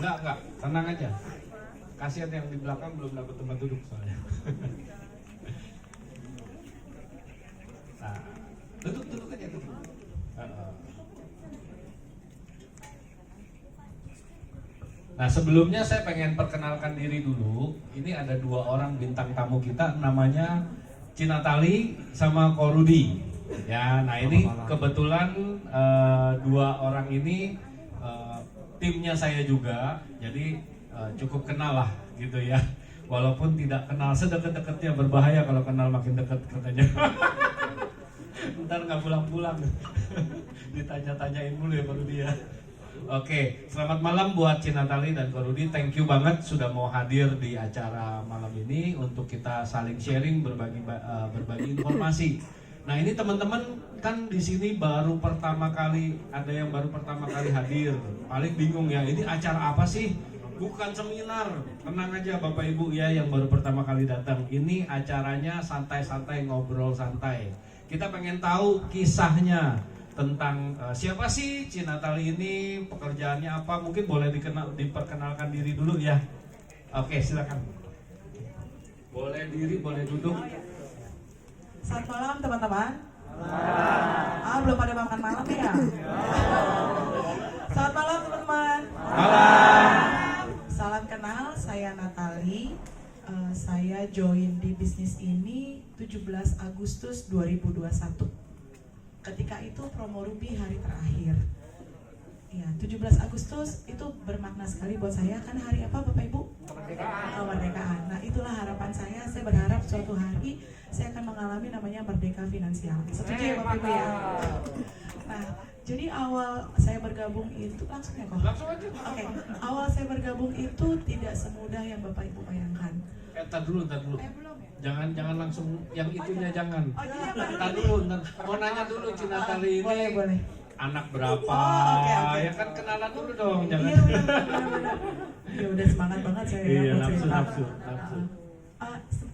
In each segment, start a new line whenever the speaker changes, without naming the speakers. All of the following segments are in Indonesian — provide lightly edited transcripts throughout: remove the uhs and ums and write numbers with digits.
Enggak, tenang aja. Kasihan yang di belakang belum dapat tempat duduk soalnya. Nah, duduk aja duduk. Nah, sebelumnya saya pengen perkenalkan diri dulu. Ini ada dua orang bintang tamu kita, namanya Cinatali sama Ko Rudi. Ya, nah ini kebetulan dua orang ini timnya saya juga, jadi cukup kenal lah gitu ya. Walaupun tidak kenal sedekat-dekatnya, berbahaya kalau kenal makin dekat katanya. Ntar nggak pulang-pulang, ditanya-tanyain mulu ya Ko Rudi ya. Oke, selamat malam buat Cinatali dan Ko Rudi. Thank you banget sudah mau hadir di acara malam ini untuk kita saling sharing, berbagi informasi. Nah, ini teman-teman kan di sini baru pertama kali, ada yang baru pertama kali hadir. Paling bingung ya, ini acara apa sih? Bukan seminar. Tenang aja Bapak Ibu ya yang baru pertama kali datang. Ini acaranya santai-santai, ngobrol santai. Kita pengen tahu kisahnya tentang siapa sih Cinatali ini, pekerjaannya apa, mungkin boleh diperkenalkan diri dulu ya. Oke, silakan. Boleh diri, boleh duduk.
Selamat malam teman-teman. Belum pada makan malam ya? Selamat malam teman-teman.
Malam.
Salam kenal, saya Natali. Saya join di bisnis ini 17 Agustus 2021. Ketika itu promo Ruby hari terakhir. Ya, 17 Agustus itu bermakna sekali buat saya. Kan hari apa Bapak Ibu? Kemerdekaan. Nah, itulah harapan saya. Saya berharap suatu hari saya akan mengalami namanya merdeka finansial. Setuju ya Bapak Ibu ya? Nah, jadi awal saya bergabung itu langsung ya kok?
Langsung aja.
Oke, awal saya bergabung itu tidak semudah yang Bapak Ibu bayangkan.
Tar dulu.
Belum ya?
Jangan langsung yang itunya jangan.
Oh, jadi apa dulu?
Tar dulu, mau nanya dulu Cinatali ini
Boleh.
anak berapa?
Oke.
Ya kan kenalan dulu dong, jangan.
Iya, benar. Ya udah semangat banget saya.
Iya,
buat cerita.
nafsu.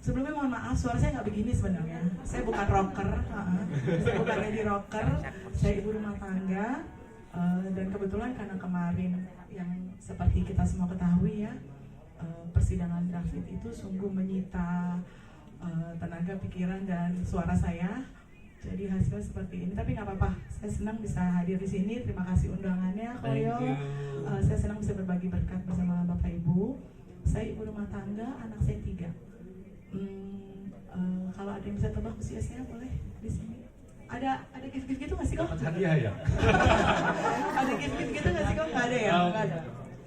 Sebelumnya mohon maaf, suara saya nggak begini sebenarnya. Saya bukan rocker, saya bukan lady rocker. Saya ibu rumah tangga, dan kebetulan karena kemarin yang seperti kita semua ketahui ya, persidangan David itu sungguh menyita tenaga, pikiran, dan suara saya. Jadi hasilnya seperti ini, tapi nggak apa-apa. Saya senang bisa hadir di sini. Terima kasih undangannya, Koyo. Saya senang bisa berbagi berkat bersama Bapak Ibu. Saya ibu rumah tangga, anak saya 3. Kalau ada yang bisa tebak usia saya boleh di sini. Ada gift gitu nggak sih kok?
Dapat hadiah ya?
Ada gift gitu nggak sih kok? Nggak ada ya? Nggak ada.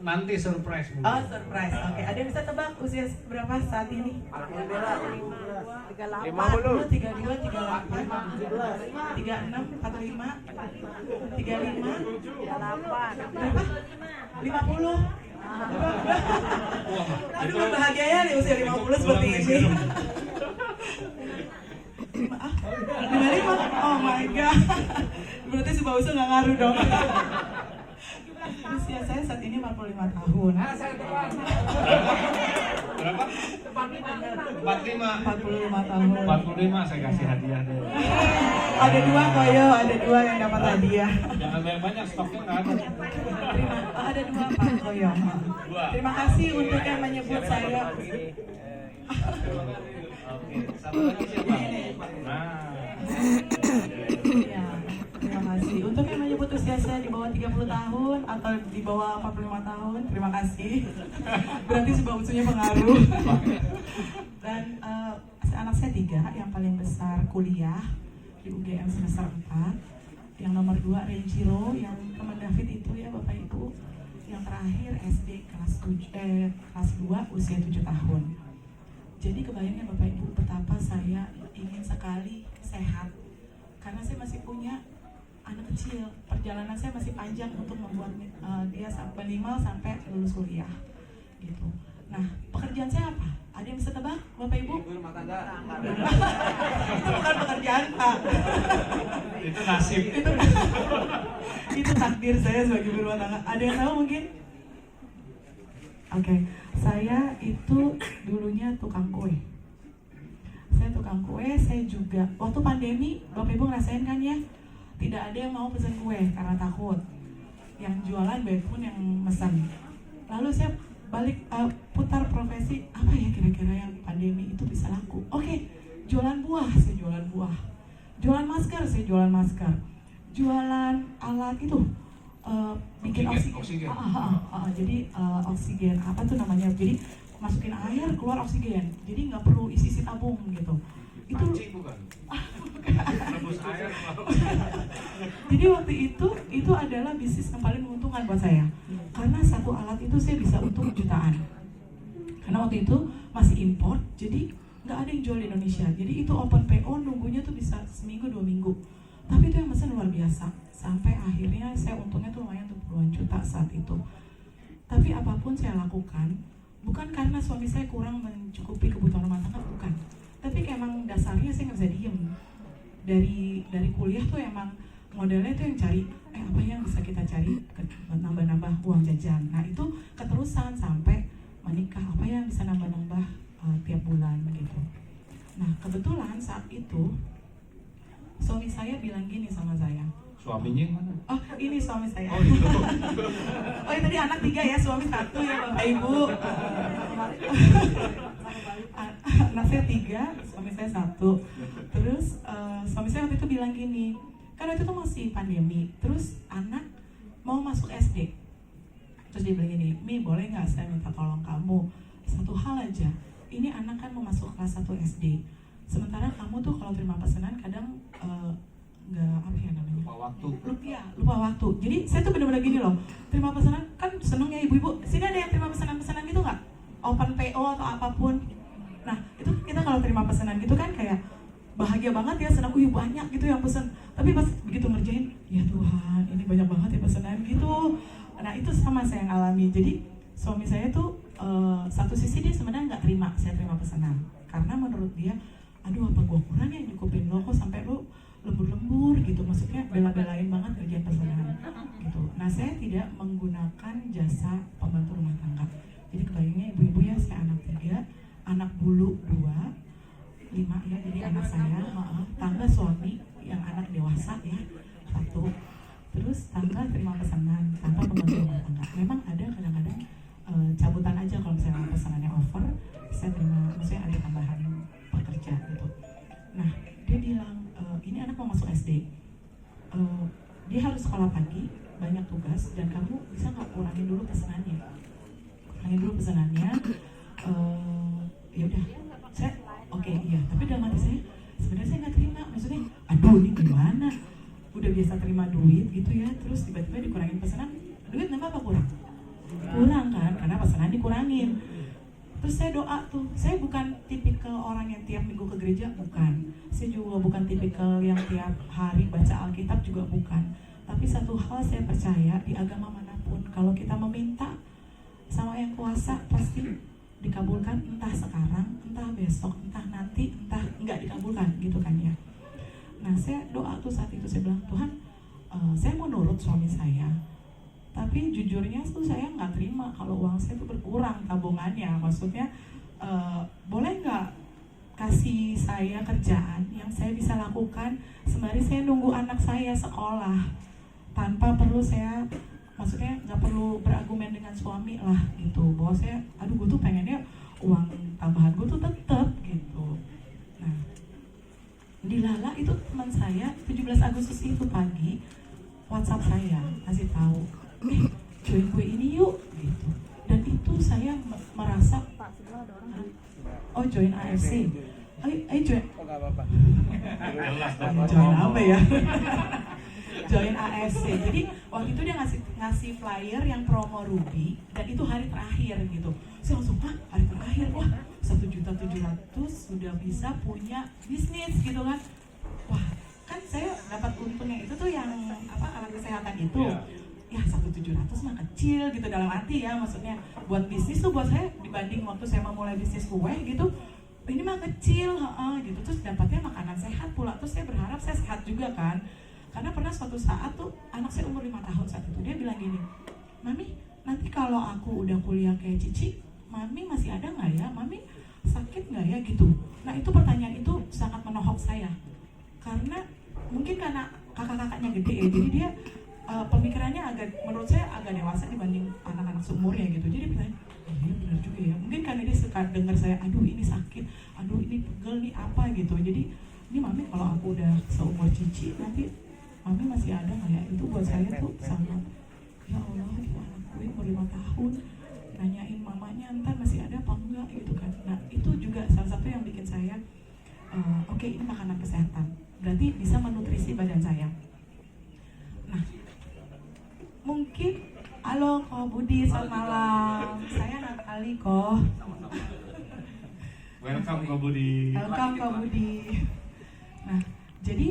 Nanti surprise mungkin.
Oh, surprise. Oke. Ada yang bisa tebak usia berapa saat ini?
50,
32, 38, 36, 45, 35,
8.
berapa? 50. Aduh, berbahagianya di usia 50 seperti ini. 55? Oh my god. Berarti si Bausu nggak ngaruh dong. Usia saya saat ini 45 tahun.
Berapa? 45.
45 tahun.
45 saya kasih hadiah deh.
Ada 2 Koyo, ada 2 yang dapat hadiah.
Jangan banyak-banyak, stoknya nggak ada.
Ada 2 Pak Koyo. Terima kasih untuk yang menyebut saya.
Oke, satu lagi siapa? Nah.
Ya, terima kasih. Untuk yang menyebut usia saya di bawah 30 tahun atau di bawah 45 tahun, terima kasih. Berarti sebab usianya pengaruh. Dan anak saya 3, yang paling besar kuliah di UGM semester 4. Yang nomor 2 Renjiro, yang teman David itu ya Bapak Ibu. Yang terakhir SD kelas 2 usia 7 tahun. Jadi kebayangnya Bapak Ibu betapa saya ingin sekali sehat. Karena saya masih punya anak kecil. Perjalanan saya masih panjang untuk membuat dia minimal sampai lulus kuliah. Gitu. Nah, pekerjaan saya apa? Ada yang bisa tebak, Bapak Ibu?
Ibu rumah tangga.
Itu bukan pekerjaan, Pak.
Itu nasib.
Itu takdir saya sebagai ibu rumah tangga. Ada yang tahu mungkin? Oke, saya itu dulunya tukang kue. Saya tukang kue, saya juga waktu pandemi, Bapak Ibu ngerasain kan ya? Tidak ada yang mau pesan kue karena takut. Yang jualan baik pun yang mesen. Lalu saya balik putar profesi, apa ya kira-kira yang pandemi itu bisa laku. Oke, jualan buah, saya jualan buah. Jualan masker, saya jualan masker. Jualan alat itu, bikin oksigen. Jadi oksigen, apa tuh namanya, jadi masukin air, keluar oksigen. Jadi nggak perlu isi-isi tabung gitu. Itu
bukan? Rebus air.
Jadi waktu itu adalah bisnis yang paling menguntungkan buat saya. Karena satu alat itu saya bisa untung jutaan. Karena waktu itu masih import, jadi nggak ada yang jual di Indonesia. Jadi itu open PO, nunggunya tuh bisa seminggu 2 minggu. Tapi itu yang pesan luar biasa. Sampai akhirnya saya untungnya tuh lumayan tuh puluhan juta saat itu. Tapi apapun saya lakukan, bukan karena suami saya kurang mencukupi kebutuhan rumah tangga, bukan. Tapi emang dasarnya saya nggak bisa diem. Dari kuliah tuh emang modelnya tuh yang cari apa yang bisa kita cari nambah-nambah uang jajan. Nah itu keterusan sampai menikah, apa yang bisa nambah-nambah tiap bulan gitu. Nah kebetulan saat itu suami saya bilang gini sama saya.
Suaminya yang mana?
Oh ini suami saya.
Oh itu.
Oh itu tadi anak 3 ya, suami 1 ya Bapak Ibu. Anak saya 3, suami saya 1. Terus suami saya waktu itu bilang gini, kan waktu itu masih pandemi. Terus anak mau masuk SD. Terus dia bilang gini, Mi boleh nggak saya minta tolong kamu satu hal aja. Ini anak kan mau masuk kelas 1 SD. Sementara kamu tuh kalau terima pesanan kadang nggak apa ya namanya, lupa waktu. Jadi saya tuh bener-bener gini loh, terima pesanan kan seneng ya ibu-ibu, sini ada yang terima pesanan-pesanan gitu nggak, open PO atau apapun. Nah itu kita kalau terima pesanan gitu kan kayak bahagia banget ya, senang, banyak gitu yang pesen. Tapi pas begitu ngerjain, ya Tuhan ini banyak banget ya pesanan gitu. Nah itu sama saya yang alami. Jadi suami saya tuh satu sisi dia sebenarnya nggak terima saya terima pesanan, karena menurut dia, aduh apa gua kurang ya nyukupin lo, kok sampai lo lembur-lembur gitu, maksudnya bela-belain banget kerjaan pesanan gitu. Nah saya tidak menggunakan jasa pembantu rumah tangga. Jadi kebayangnya ibu-ibu ya, saya anak 3, anak bulu 2, 5 ya, jadi anak saya, tangga suami yang anak dewasa ya 1, terus tangga terima pesanan tanpa pembantu rumah tangga. Memang ada kadang-kadang cabutan aja kalau misalnya pesanannya over, saya terima, maksudnya ada tambahan pekerja gitu. Nah dia bilang, ini anak mau masuk SD, dia harus sekolah pagi, banyak tugas, dan kamu bisa nggak kurangin dulu pesanannya, ya udah, saya oke, iya, tapi dalam hati saya sebenarnya saya nggak terima, maksudnya, aduh ini gimana, udah biasa terima duit gitu ya, terus tiba-tiba dikurangin pesanan, duit nambah apa kurang kan, karena pesanan dikurangin. Terus saya doa tuh, saya bukan tipikal orang yang tiap minggu ke gereja, bukan. Saya juga bukan tipikal yang tiap hari baca Alkitab, juga bukan. Tapi satu hal saya percaya, di agama manapun, kalau kita meminta sama yang kuasa, pasti dikabulkan, entah sekarang, entah besok, entah nanti, entah enggak dikabulkan, gitu kan ya. Nah saya doa tuh saat itu, saya bilang, Tuhan, saya mau nurut suami saya, tapi jujurnya tuh saya nggak terima kalau uang saya tuh berkurang tabungannya. Maksudnya boleh nggak kasih saya kerjaan yang saya bisa lakukan sembari saya nunggu anak saya sekolah, tanpa perlu saya, maksudnya nggak perlu berargumen dengan suami lah gitu, bahwa saya, aduh gue tuh pengennya uang tambahan gue tuh tetap gitu. Nah di Lala itu teman saya 17 Agustus itu pagi WhatsApp saya kasih tahu, join gue ini yuk gitu. Dan itu saya merasa, oh join AFC, ayo join, join apa ya? Join AFC. Jadi waktu itu dia ngasih flyer yang promo Ruby, dan itu hari terakhir gitu. Saya langsung, hari terakhir, wah 1.700.000 sudah bisa punya bisnis gitu kan. Wah kan saya dapat untungnya itu tuh yang apa, alat kesehatan itu. Ya 1.700 mah kecil gitu dalam arti ya, maksudnya buat bisnis tuh buat saya dibanding waktu saya mau mulai bisnis kue gitu, ini mah kecil gitu. Terus dapatnya makanan sehat pula, terus saya berharap saya sehat juga kan, karena pernah suatu saat tuh anak saya umur 5 tahun saat itu, dia bilang gini, Mami nanti kalau aku udah kuliah kayak Cici, Mami masih ada nggak ya, Mami sakit nggak ya gitu. Nah itu pertanyaan itu sangat menohok saya, karena mungkin karena kakak-kakaknya gede ya, jadi dia pemikirannya menurut saya agak dewasa dibanding anak-anak seumurnya gitu. Jadi bertanya, iya benar juga ya. Mungkin karena dia suka dengar saya, aduh ini sakit, aduh ini pegel nih apa gitu. Jadi ini mami kalau aku udah seumur Cici nanti mami masih ada nggak ya? Itu buat saya tuh sangat, ya Allah itu anakku umur 5 tahun nanyain mamanya ntar masih ada apa enggak gitu kan. Nah itu juga salah satu yang bikin saya oke, ini makanan kesehatan berarti bisa menutrisi badan saya. Nah mungkin halo Ko Budi, selamat malam, saya Natali Ko.
Welcome Ko Budi.
Welcome Ko Budi. Nah jadi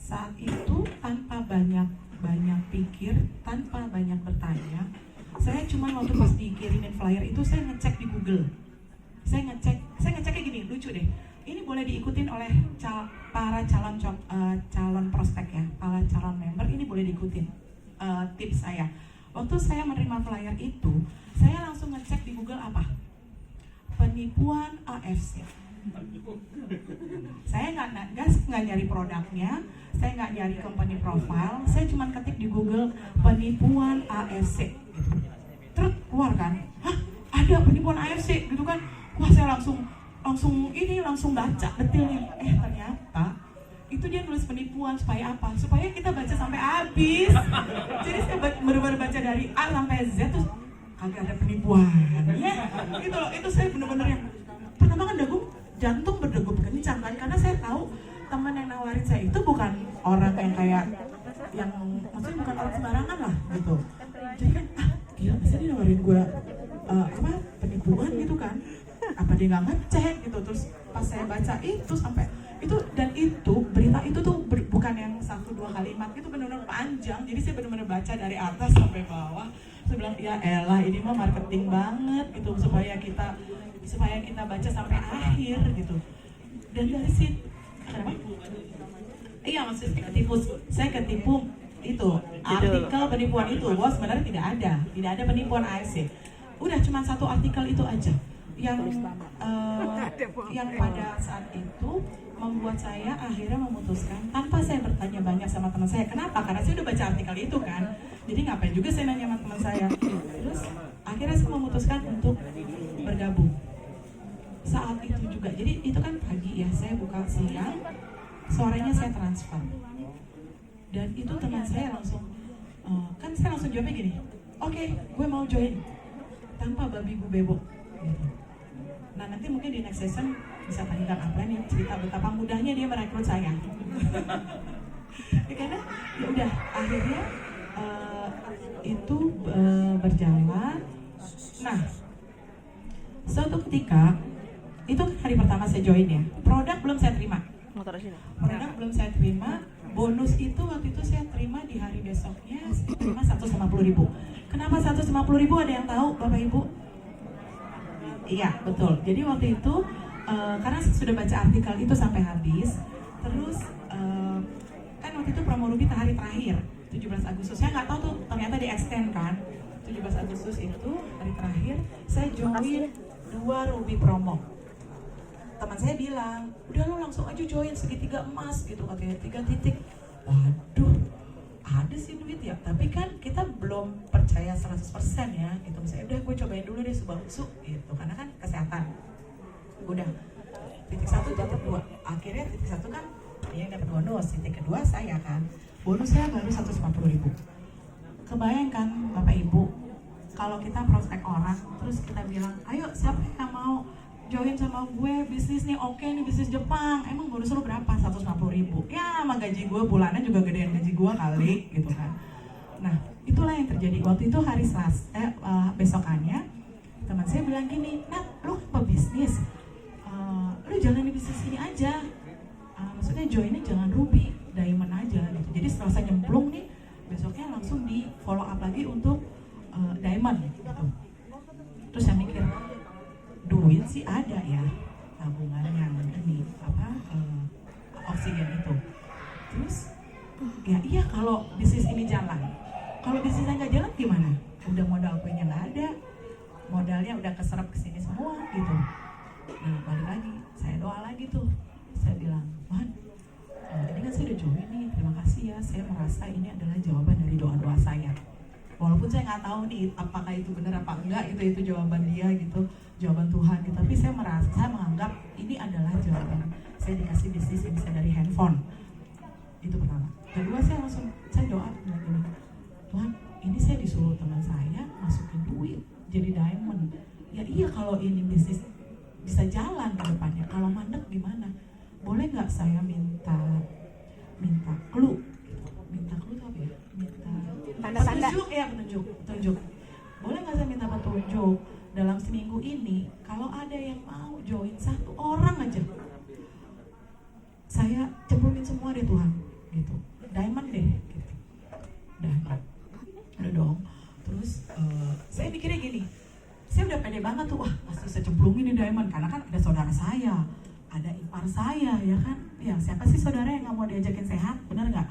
saat itu tanpa banyak pikir, tanpa banyak bertanya, saya cuma waktu pas dikirimin flyer itu saya ngecek di Google. Saya ngeceknya gini, lucu deh. Ini boleh diikutin oleh para calon prospek ya, para calon member ini boleh diikutin. Tips saya. Waktu saya menerima flyer itu, saya langsung ngecek di Google apa? Penipuan AFC. Saya nggak nyari produknya, saya nggak nyari company profile, saya cuma ketik di Google penipuan AFC. Terus keluar kan, hah ada penipuan AFC gitu kan. Wah saya langsung baca detailnya. Ternyata itu dia nulis penipuan supaya apa? Supaya kita baca sampai habis. Jadi saya baru baca dari A sampai Z terus kagak ada penipuannya gitu loh. Itu saya bener-bener yang pertama kan jantung berdegup kencang kan, karena saya tahu teman yang nawarin saya itu bukan orang yang kayak yang maksudnya bukan orang sembarangan lah gitu. Jadi kan gila masa dia nawarin gue penipuan gitu kan, apa dia nggak ngecek gitu. Terus pas saya baca itu sampai itu, dan itu berita itu tuh bukan yang 1-2 kalimat, itu benar-benar panjang. Jadi saya benar-benar baca dari atas sampai bawah. Saya bilang ya elah ini mah marketing banget gitu, supaya kita baca sampai akhir gitu. Dan dari situ iya maksudnya saya ketipu itu artikel penipuan itu. Wah sebenarnya tidak ada penipuan AFC. Udah cuma satu artikel itu aja yang pada saat itu membuat saya akhirnya memutuskan tanpa saya bertanya banyak sama teman saya. Kenapa? Karena saya udah baca artikel itu kan. Jadi ngapain juga saya nanya sama teman saya. Terus akhirnya saya memutuskan untuk bergabung. Saat itu juga, jadi itu kan pagi ya, saya buka siang, sorenya saya transfer. Dan itu teman saya langsung, kan saya langsung jawabnya gini, oke, gue mau join tanpa babi bu bebo. Gitu. Nah nanti mungkin di next session bisa tanyakan apa nih cerita betapa mudahnya dia merekrut saya. Ya, karena ya udah akhirnya itu berjalan. Nah suatu ketika itu kan hari pertama saya join ya, produk belum saya terima. Produk belum saya terima, bonus itu waktu itu saya terima di hari besoknya, saya terima 150.000. Kenapa 150.000? Ada yang tahu Bapak Ibu? Iya betul. Jadi waktu itu karena saya sudah baca artikel itu sampai habis, terus kan waktu itu promo Ruby hari terakhir 17 Agustus. Saya nggak tahu tuh ternyata di extend kan. 17 Agustus itu hari terakhir saya join 2 Ruby promo. Teman saya bilang, udah lo langsung aja join segitiga emas gitu katanya, 3 titik. Waduh, ada sih duit ya, tapi kan kita belum percaya 100% ya gitu. Misalnya udah gue cobain dulu deh Subangsu gitu, karena kan kesehatan. Udah, titik 1, titik 2. Akhirnya titik 1 kan yang dapat bonus, titik kedua saya kan. Bonusnya baru 150.000. Kebayangkan Bapak Ibu, kalau kita prospek orang, terus kita bilang, ayo siapa yang mau join sama gue bisnis nih, oke nih bisnis Jepang, emang bonus lo berapa? 150.000. Ya sama gaji gue bulanan juga gedean gaji gue kali gitu kan. Nah itulah yang terjadi waktu itu hari besokannya teman saya bilang gini, Nat lo kan pebisnis, lo jangan di bisnis ini aja, maksudnya joinnya jangan Ruby, Diamond aja gitu. Jadi setelah saya nyemplung nih, besoknya langsung di follow up lagi untuk Diamond gitu. Terus saya mikir, duit sih ada ya, tabungan yang ini oksigen itu. Terus ya iya kalau bisnis ini jalan. Kalau bisnisnya nggak jalan gimana? Udah modal kuenya nggak ada, modalnya udah keserap kesini semua gitu. Nah balik lagi, saya doa lagi tuh. Saya bilang, Tuhan, ini kan saya udah join nih, terima kasih kasih ya, saya merasa ini adalah jawaban dari doa-doa saya. Walaupun saya nggak tahu nih apakah itu benar apa enggak, itu jawaban dia gitu, jawaban Tuhan gitu. Tapi saya menganggap ini adalah jawaban. Saya dikasih bisnis yang bisa dari handphone. Itu pertama. Kedua, saya doa bilang gini, Tuhan, ini saya disuruh teman saya masukin duit jadi diamond. Ya iya, kalau ini bisnis bisa jalan ke depannya. Kalau mandek gimana? Boleh nggak saya minta clue? Minta clue itu apa ya? Minta
Tanda-tanda.
petunjuk. Boleh nggak saya minta petunjuk dalam seminggu ini? Kalau ada yang mau join 1 orang aja, saya cemplungin semua deh Tuhan, gitu. Diamond deh, gitu. Udah dong. Terus saya mikirnya gini, saya udah pede banget tuh, wah pasti saya cemplungin nih diamond, karena kan ada saudara saya, ada ipar saya, ya kan? Ya siapa sih saudara yang nggak mau diajakin sehat, benar nggak?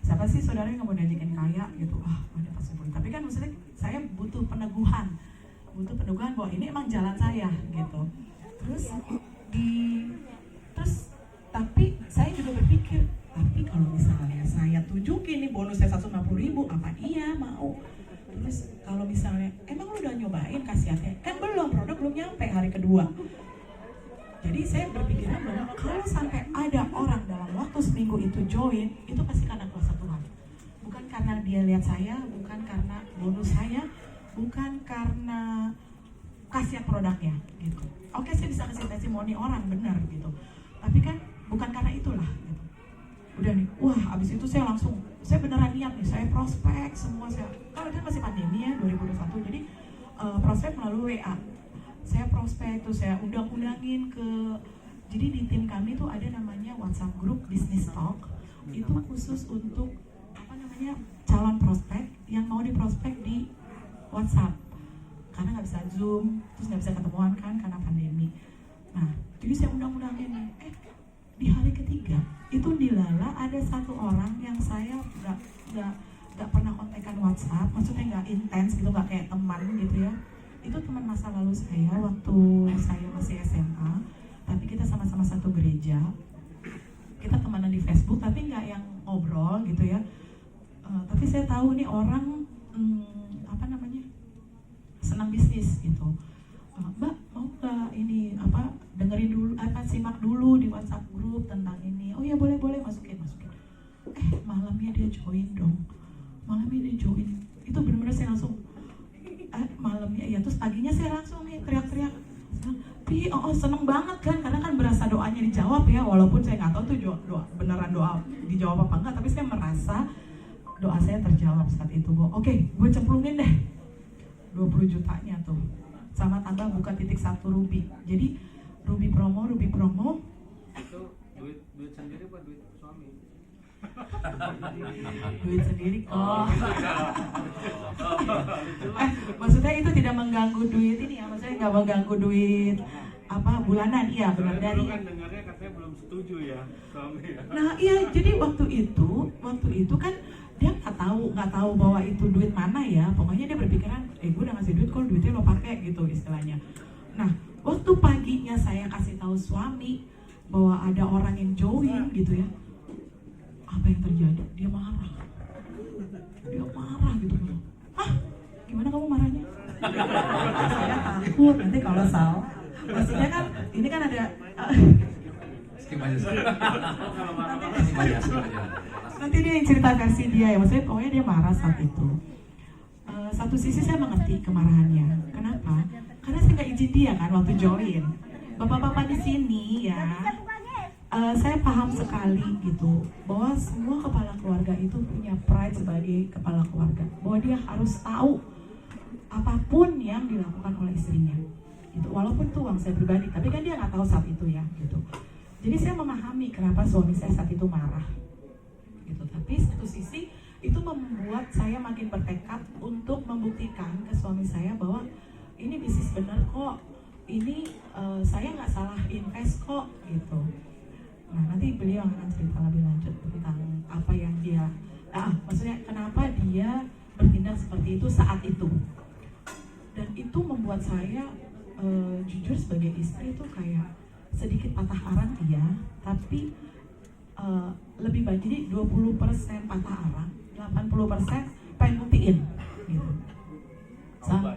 Siapa sih saudara yang nggak mau diajakin kaya, gitu? Ini pasti boleh. Tapi kan maksudnya saya butuh peneguhan bahwa ini emang jalan saya, gitu. Tapi saya juga berpikir, tapi kalau misalnya saya tunjukin nih bonusnya 150.000, apa iya mau? Terus kalau misalnya, emang lu udah nyobain khasiatnya? Kan belum, produk belum nyampe hari kedua. Jadi saya berpikiran bahwa kalau sampai ada orang dalam waktu seminggu itu join, itu pasti karena kuasa Tuhan. Bukan karena dia lihat saya, bukan karena bonus saya, bukan karena khasiat produknya, gitu. Oke, saya bisa kasih testimoni orang, benar gitu. Tapi kan bukan karena itulah, gitu. Udah nih, wah abis itu saya beneran niat nih, saya prospek semua saya. Kalau kan masih pandemi ya, 2021, jadi prospek melalui WA. Saya prospek, terus saya undang-undangin jadi di tim kami tuh ada namanya WhatsApp group Business Talk. Itu khusus untuk calon prospek yang mau diprospek di WhatsApp. Karena nggak bisa Zoom, terus nggak bisa ketemuan kan karena pandemi. Nah, jadi saya undang-undangin nih. Di hari ketiga itu dilala ada 1 orang yang saya nggak pernah kontekan WhatsApp, maksudnya nggak intens gitu, nggak kayak teman gitu ya. Itu teman masa lalu saya waktu saya masih SMA, tapi kita sama-sama satu gereja. Kita temanan di Facebook, tapi nggak yang ngobrol gitu ya. Tapi saya tahu nih orang senang bisnis gitu. Mbak mau nggak ini dengerin dulu, simak dulu di WhatsApp grup tentang ini. Oh ya boleh masukin. Malamnya dia join dong. Itu benar-benar saya langsung malamnya ya, terus paginya saya langsung nih teriak-teriak. Seneng banget kan, karena kan berasa doanya dijawab ya, walaupun saya nggak tahu tuh beneran doa dijawab apa enggak, tapi saya merasa doa saya terjawab saat itu. Oke, gue cemplungin deh 20 jutanya tuh, sama tambah buka .1 Ruby. Jadi Ruby promo.
Itu duit sendiri buat duit suami?
Duit sendiri kok. Maksudnya itu tidak mengganggu duit ini ya, maksudnya nggak mengganggu duit bulanan, iya benar. Dari
kan dengarnya katanya belum setuju ya suami ya.
Nah iya, jadi waktu itu kan dia nggak tahu bahwa itu duit mana ya, pokoknya dia berpikiran gue udah ngasih duit kok, duitnya lo pakai gitu istilahnya. Nah waktu paginya saya kasih tahu suami bahwa ada orang yang join gitu ya, apa yang terjadi? Dia marah gitu. Gimana kamu marahnya? Saya takut nanti kalau salah. Maksudnya kan ini kan ada
Skip aja.
nanti dia yang cerita versi dia ya, maksudnya pokoknya dia marah saat itu. Satu sisi saya mengerti kemarahannya. Kenapa? Karena saya nggak izin dia kan waktu join. Bapak-bapak di sini ya, saya paham sekali gitu bahwa semua kepala keluarga itu punya pride sebagai kepala keluarga, bahwa dia harus tahu apapun yang dilakukan oleh istrinya gitu. Walaupun itu uang saya pribadi, tapi kan dia nggak tahu saat itu ya gitu. Jadi saya memahami kenapa suami saya saat itu marah gitu. Tapi satu sisi itu membuat saya makin bertekad untuk membuktikan ke suami saya bahwa ini bisnis benar kok, ini saya nggak salah invest kok gitu. Nah nanti beliau akan cerita lebih lanjut tentang apa yang dia, maksudnya kenapa dia bertindak seperti itu saat itu. Dan itu membuat saya jujur sebagai istri itu kayak sedikit patah arang iya, tapi lebih baik. Jadi 20% patah arang, 80% pengen buktiin gitu. Apa?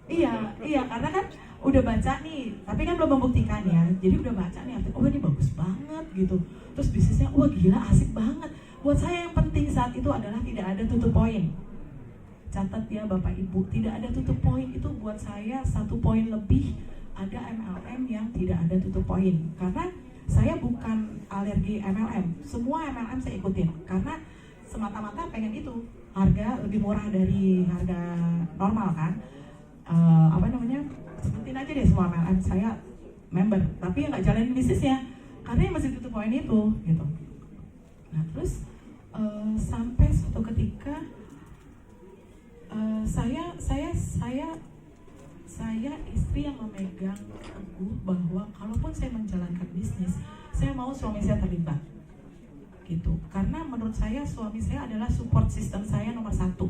Iya, karena kan udah baca nih, tapi kan belum membuktikan ya. Jadi udah baca nih, oh ini bagus banget gitu. Terus bisnisnya, wah gila asik banget. Buat saya yang penting saat itu adalah tidak ada tutup poin. Catat ya Bapak Ibu, tidak ada tutup poin. Itu buat saya 1 poin lebih. Ada MLM yang tidak ada tutup poin. Karena saya bukan alergi MLM. Semua MLM saya ikutin. Karena semata-mata pengen itu. Harga lebih murah dari harga normal kan. Sebutin aja deh semua MLM. Saya member. Tapi yang gak jalanin bisnisnya. Karena yang masih tutup poin itu gitu. Nah terus sampai suatu ketika saya istri yang memegang teguh bahwa kalaupun saya menjalankan bisnis, saya mau suami saya terlibat gitu. Karena menurut saya suami saya adalah support system saya nomor 1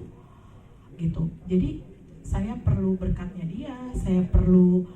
gitu. Jadi saya perlu berkatnya dia, saya perlu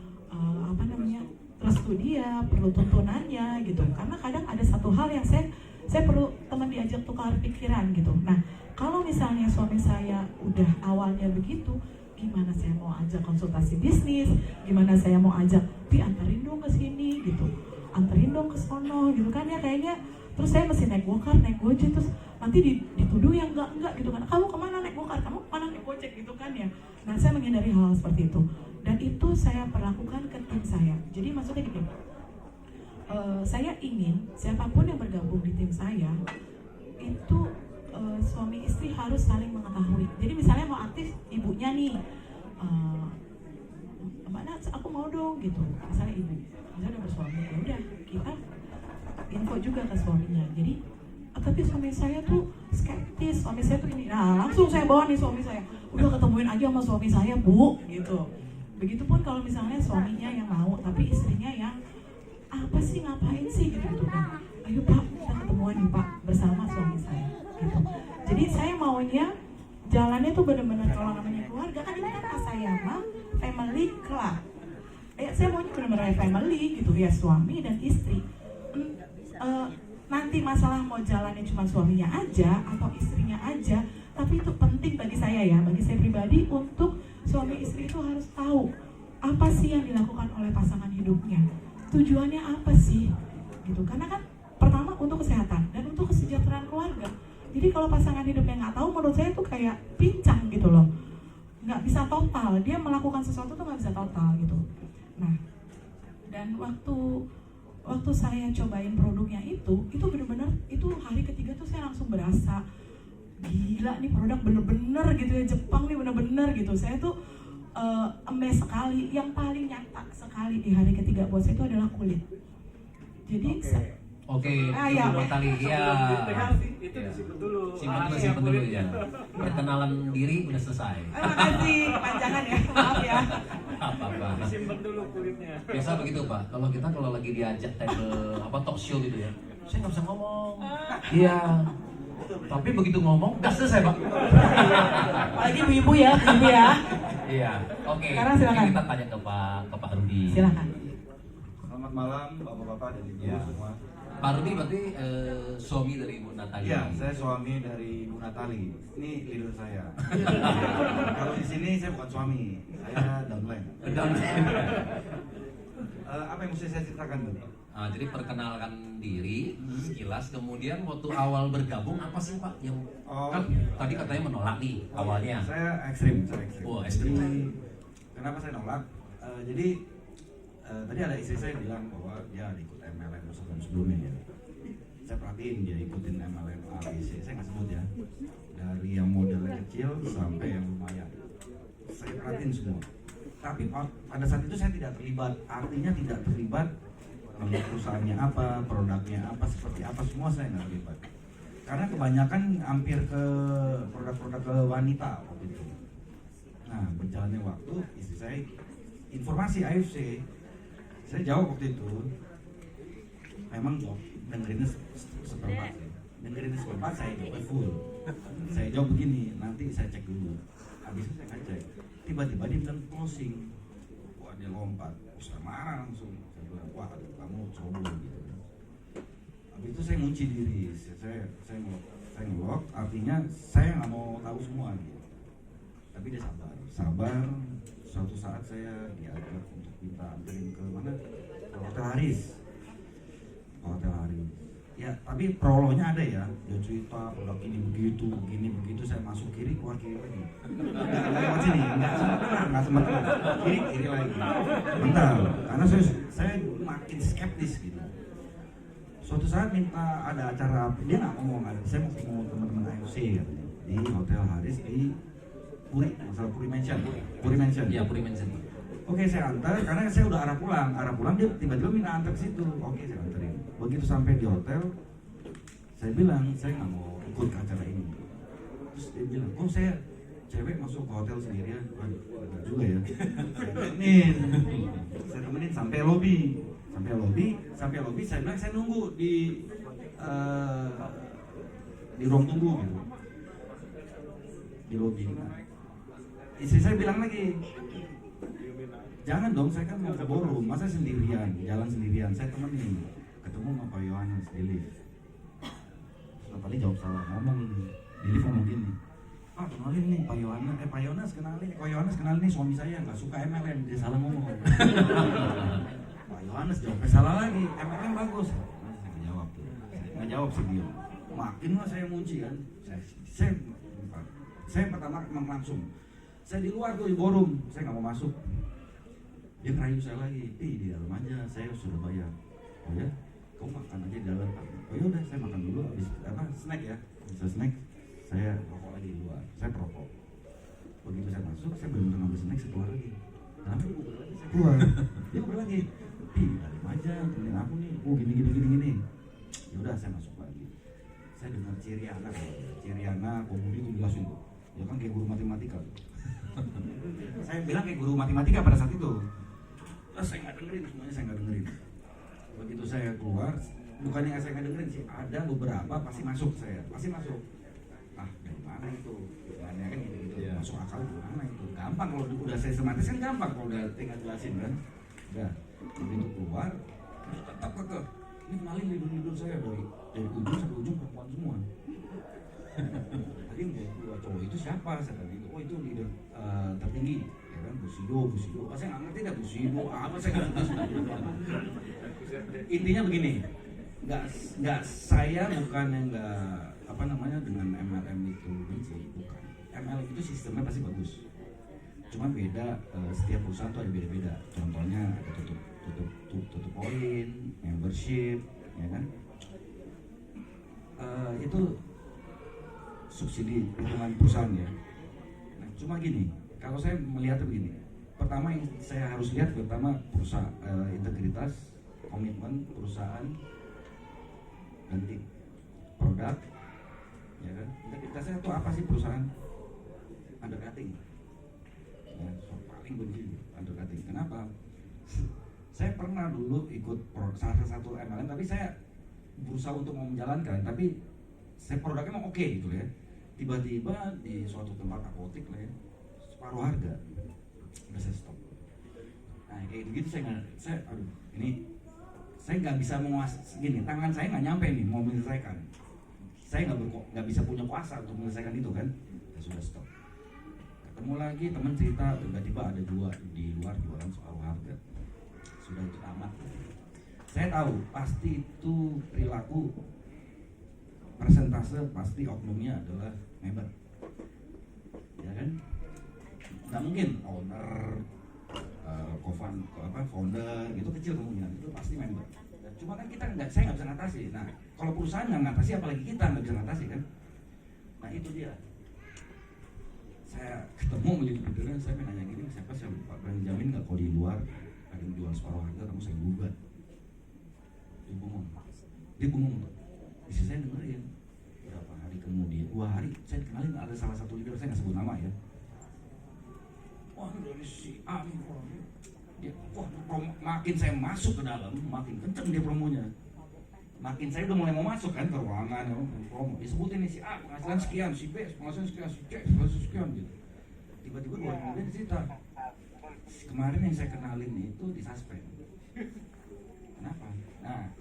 restu dia, perlu tuntunannya gitu. Karena kadang ada satu hal yang saya perlu teman diajak tukar pikiran gitu. Nah, kalau misalnya suami saya udah awalnya begitu, gimana saya mau ajak konsultasi bisnis, gimana saya mau ajak, anterin dong ke sini gitu, anterin dong ke sono gitu kan ya kayaknya. Terus saya mesti naik gokar, naik gojek, terus nanti dituduh yang enggak gitu kan. Kamu kemana naik gokar, kamu kemana naik gojek gitu kan ya. Nah, saya menghindari hal seperti itu. Dan itu saya perlakukan ke tim saya. Jadi maksudnya gini, saya ingin siapapun yang bergabung di tim saya itu suami istri harus saling mengetahui. Jadi misalnya mau aktif ibunya nih, Mbak Nats, aku mau dong gitu. Misalnya ibu, misalnya udah bersuami, ya udah kita info juga ke suaminya. Jadi tapi suami saya tuh skeptis, suami saya tuh ini. Nah langsung saya bawa nih suami saya, udah ketemuin aja sama suami saya Bu gitu. Begitupun kalau misalnya suaminya yang mau, tapi istrinya yang apa sih, ngapain sih gitu. Nah, ayo Pak, kita ketemuan nih Pak bersama suami saya gitu. Jadi saya maunya jalannya tuh benar-benar kalau namanya keluarga kan ini kan Asayama Family Club. Saya maunya benar-benar family gitu ya, suami dan istri. Nanti masalah mau jalannya cuma suaminya aja atau istrinya aja, tapi itu penting bagi saya ya, bagi saya pribadi untuk suami istri itu harus tahu apa sih yang dilakukan oleh pasangan hidupnya, tujuannya apa sih gitu. Karena kan pertama untuk kesehatan dan untuk kesejahteraan keluarga. Jadi kalau pasangan hidupnya nggak tahu, menurut saya tuh kayak pincang gitu loh, nggak bisa total, dia melakukan sesuatu tuh nggak bisa total gitu. Nah, dan waktu saya cobain produknya itu benar-benar itu hari ketiga tuh saya langsung berasa gila nih produk bener-bener gitu ya, Jepang nih bener-bener gitu. Saya tuh amazed sekali. Yang paling nyata sekali di hari ketiga buat saya itu adalah kulit. Jadi
ya,
Mbak Tali, ya.
Itu disimpan dulu.
Simpan dulu ya. Perkenalan diri udah selesai.
Makasih, kepanjangan ya, maaf ya.
Apa-apa.
Disimpan dulu kulitnya.
Biasa begitu Pak. Kalau lagi diajak table talk show gitu ya, saya nggak bisa ngomong. Iya. Tapi begitu ngomong, nggak selesai Pak.
Apalagi ibu-ibu ya.
Iya. Oke.
Sekarang silakan.
Kita tanya ke Pak Rudi.
Silakan.
Selamat malam Bapak-bapak dan Ibu
Ya.
semua.
Pak Rudi berarti suami dari Ibu Natali.
Iya, saya suami dari Bu Natali. Ini leader saya. Kalau di sini saya bukan suami, saya downline. Apa yang mesti saya ceritakan tuh?
Jadi perkenalkan diri sekilas, kemudian waktu awal bergabung apa sih Pak yang kan tadi katanya menolak nih awalnya.
Saya ekstrim.
Oh, ekstrim.
Jadi, kenapa saya nolak? Jadi tadi ada istri saya bilang bahwa dia ikut MLM sebelumnya ya. Saya perhatiin dia ikutin MLM ABC, saya nggak sebut ya. Dari yang modalnya kecil sampai yang lumayan. Saya perhatiin semua. Tapi pada saat itu saya tidak terlibat. Artinya tidak terlibat perusahaannya apa, produknya apa, seperti apa, semua saya nggak terlibat. Karena kebanyakan hampir ke produk-produk ke wanita waktu itu. Nah, berjalannya waktu, istri saya informasi AFC, saya jawab waktu itu, memang dengerinnya seperempat ya. Dengerinnya seperempat, saya jawab full. Saya jawab begini, nanti saya cek dulu. Habisnya saya nggak cek. Tiba-tiba dia bilang closing. Wah, dia lompat. Saya marah langsung. Saya bilang, wah kamu coba gitu. Habis itu saya ngunci diri, saya ngelok, artinya saya nggak mau tahu semua gitu. Tapi dia sabar. Suatu saat saya diajak untuk minta anterin ke mana? Ke Hotel Haris. Ya, tapi prolognya ada ya. Dia cerita udah gini begitu, saya masuk kiri, keluar kiri lagi. Nggak lewat sini, nggak sempat tenang. Kiri lagi. Bentar, karena saya makin skeptis gitu. Suatu saat minta ada acara, dia nggak ngomong, saya mau ketemu teman-teman AFC katanya di Hotel Haris di Puri Mansion.
Ya, Puri Mansion.
Oke, saya antar karena saya udah arah pulang dia tiba-tiba minta antar ke situ. Oke, saya anterin. Begitu sampai di hotel, saya bilang saya nggak mau ikut ke acara ini. Terus dia bilang, kok saya cewek masuk ke hotel sendirian? Waduh, juga ya. Saya temenin sampai lobi. Saya bilang saya nunggu di ruang tunggu gitu, di lobi. Istri saya bilang lagi, jangan dong, saya kan mau ke ballroom, masa jalan sendirian, saya temenin. Ketemu sama Pak Yohanes di lift. Terus kali jawab salah, ngomong di lift ngomong gini, kenalin nih Pak Yohanes, kenalin nih suami saya, nggak suka MLM, dia salah ngomong. Pak Yohanes jawabnya salah lagi, MLM bagus. Saya nggak jawab sih dia. Makin lah saya ngunci kan, saya pertama langsung. Saya di luar tuh di ballroom, saya nggak mau masuk. Dia ngerayu saya lagi, di dalam aja, saya sudah bayar. Oh ya, kamu makan aja di dalam. Oh ya udah, saya makan dulu, habis snack ya, bisa snack. Saya rokok lagi di luar, saya perokok. Begitu saya masuk, saya benar-benar ngambil snack, saya keluar lagi. Kenapa ibu lagi? Saya keluar. Dia keluar lagi. Dalam aja, temenin aku nih. Gini. Ya udah, saya masuk lagi. Saya dengar Ciriana, Komudi itu jelasin tuh. Ya kan kayak guru matematika. Saya bilang kayak guru matematika pada saat itu. Terus saya nggak dengerin, semuanya saya nggak dengerin. Begitu saya keluar, bukannya saya nggak dengerin sih, ada beberapa pasti masuk. Dari mana itu? Jalannya kan gitu. Masuk akal gimana itu? Gampang kalau udah saya sistematis kan gampang kalau udah tinggal jelasin kan. Udah, begitu keluar, tetap kekeh. Ini kenalin leader saya dari ujung sampai ujung perempuan semua. Tadi dua cowok itu siapa? Saya tadi itu, itu leader tertinggi, ya kan? Busido. Saya nggak ngerti dah Busido apa, saya nggak ngerti. Intinya begini, nggak saya bukan yang nggak dengan MLM itu benci, bukan. MLM itu sistemnya pasti bagus. Cuma beda, setiap perusahaan tuh ada beda-beda. Contohnya ada tutup poin, membership, ya kan? Itu subsidi hitungan perusahaan ya. Nah, cuma gini, kalau saya melihatnya begini, pertama yang saya harus lihat perusahaan, integritas, komitmen perusahaan, dan produk, ya kan? Integritasnya itu apa sih perusahaan? Undercutting. Ya, paling benci undercutting. Kenapa? Saya pernah dulu ikut salah satu MLM, tapi saya berusaha untuk mau menjalankan, tapi saya produknya mau oke gitu ya. Tiba-tiba di suatu tempat apotek lah ya, separuh harga, udah saya stop. Nah kayak gitu saya nggak bisa gini, tangan saya nggak nyampe nih mau menyelesaikan. Saya nggak bisa punya kuasa untuk menyelesaikan itu kan. Ya sudah stop. Ketemu lagi teman cerita, tiba-tiba ada dua di luar jualan separuh harga. Sudah itu amat. Saya tahu pasti itu perilaku persentase, pasti oknumnya adalah member, ya kan? Nggak mungkin owner, founder gitu kecil kemungkinan, itu pasti member. Cuma kan saya nggak bisa ngatasi. Nah kalau perusahaan nggak ngatasi, apalagi kita nggak bisa ngatasi kan? Nah itu dia. Saya ketemu leader, saya nanya gini, siapa sih Pak berani jamin nggak kalau di luar ada yang jual separuh harga kamu saya gugat? Dia bengong. Istri saya dengerin. Berapa hari kemudian, 2 hari, saya kenalin ada salah satu leader, saya nggak sebut nama ya. Wah dari si A nih orangnya. Makin saya masuk ke dalam, makin kenceng dia promonya. Makin saya udah mulai mau masuk kan ke ruangan, promo. Disebutin nih si A penghasilan sekian, si B penghasilan sekian, si C penghasilan sekian gitu. Tiba-tiba 2 hari kemudian disita. Kemarin yang saya kenalin itu disuspend. Kenapa? Nah,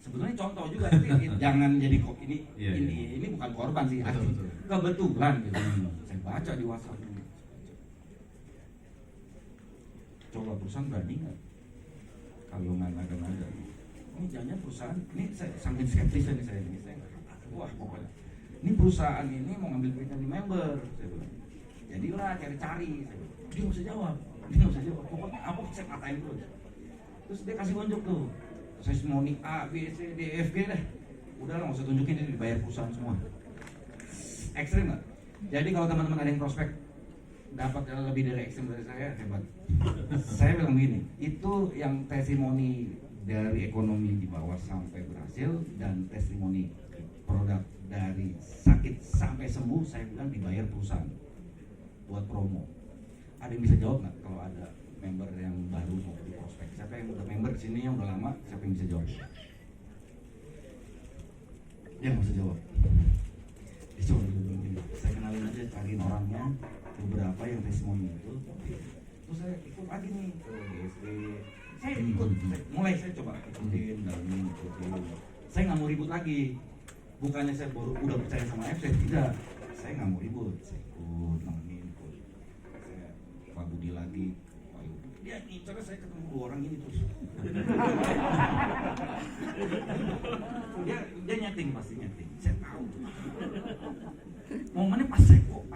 sebetulnya contoh juga, tapi jangan jadi kok ini
Iya,
ini bukan korban sih,
Betul.
kebetulan gitu. Saya baca di WhatsApp ini. Coba perusahaan berani nggak kalau mengadakan ada ini jangan perusahaan ini saya saking skeptis ini saya wah pokoknya ini perusahaan ini mau ngambil duitnya di member, saya bilang. Jadilah cari-cari, saya bilang. Dia nggak usah jawab, pokoknya apa saya katain terus dia kasih unjuk tuh, testimoni A, B, C, D, F, G deh, udah nggak usah tunjukin, ini dibayar perusahaan semua. Ekstrim nggak? Jadi kalau teman-teman ada yang prospek dapat lebih dari ekstrim dari saya, hebat. Saya bilang begini, itu yang testimoni dari ekonomi di bawah sampai berhasil dan testimoni produk dari sakit sampai sembuh, saya bilang dibayar perusahaan buat promo. Ada yang bisa jawab nggak kalau ada member yang baru mau di prospek? Siapa yang udah member di sini yang udah lama? Siapa yang bisa jawab? Dia nggak bisa jawab. Dia cuma bilang gini, saya kenalin aja, cariin orangnya, beberapa yang testimoni itu. Terus saya ikut lagi nih ke DSP. Saya ikut, mulai saya coba ikutin, dalamin, ikutin. Saya nggak mau ribut lagi. Bukannya saya baru udah percaya sama FC, tidak. Saya nggak mau ribut. Saya ikut, nemenin, ikut. Saya Pak Budi lagi. Dia ngincar saya ketemu dua orang ini terus. dia nyeting, pasti nyeting. Saya tahu. Momennya pas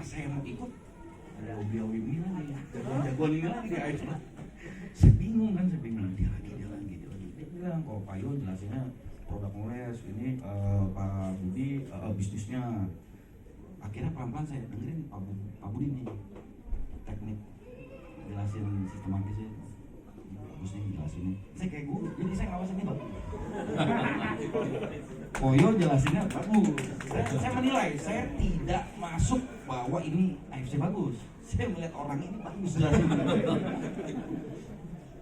saya mau ikut, ada Obi ini lagi, jagoan ini lagi di AFC. Saya bingung kan, dia lagi. Dia bilang, kalau Pak Yo jelasinnya produk ngoles, ini Pak Budi bisnisnya. Akhirnya pelan-pelan saya dengerin Pak Budi nih, teknik jelasin sistematisnya. Bagus nih jelasinnya. Saya kayak guru, jadi saya ngawasin nih Pak. Koyo jelasinnya bagus. Saya menilai, saya tidak masuk bahwa ini AFC bagus. Saya melihat orang ini bagus jelasinnya.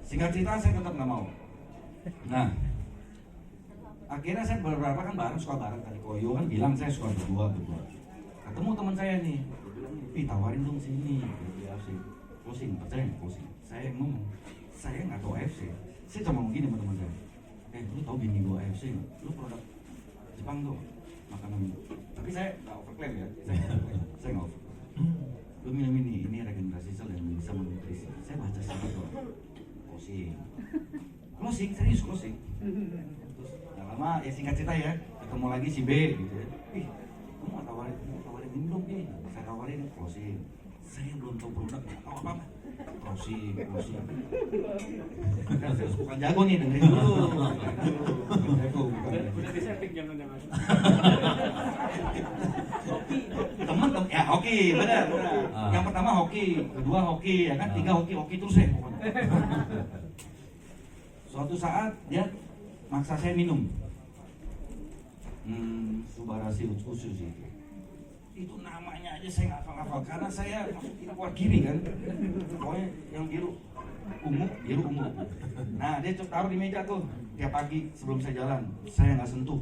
Singkat cerita saya tetap nggak mau. Nah, akhirnya saya beberapa kan bareng, suka bareng kali. Koyo kan bilang saya suka berdua. Ketemu teman saya nih, tawarin dong sini di AFC. Closing, percaya nggak closing? Saya ngomong, saya nggak tahu AFC. Saya cuma ngomong gini sama teman saya. Lu tahu bini gua AFC nggak? Lu produk Jepang tuh makanan. Tapi saya nggak overclaim ya. Saya nggak over. Lu minum ini regenerasi sel yang bisa menutrisi. Saya baca sedikit tuh. Closing, serius closing. Terus nggak lama ya, singkat cerita ya, ketemu lagi si B gitu ya. Kamu mau tawarin ini dong B. Saya tawarin closing. Saya belum tahu produk, nggak tahu apa-apa. Closing. Kan saya bukan jago nih, dengerin dulu.
Udah disetting jangan-jangan.
Temen ya hoki, benar. Yang pertama hoki, kedua hoki, ya kan, tiga hoki terus ya pokoknya. Suatu saat dia maksa saya minum Subarasi khusus itu namanya aja saya nggak hafal karena saya masukin keluar kiri kan, pokoknya yang biru ungu. Nah dia taruh di meja tuh tiap pagi sebelum saya jalan, saya nggak sentuh.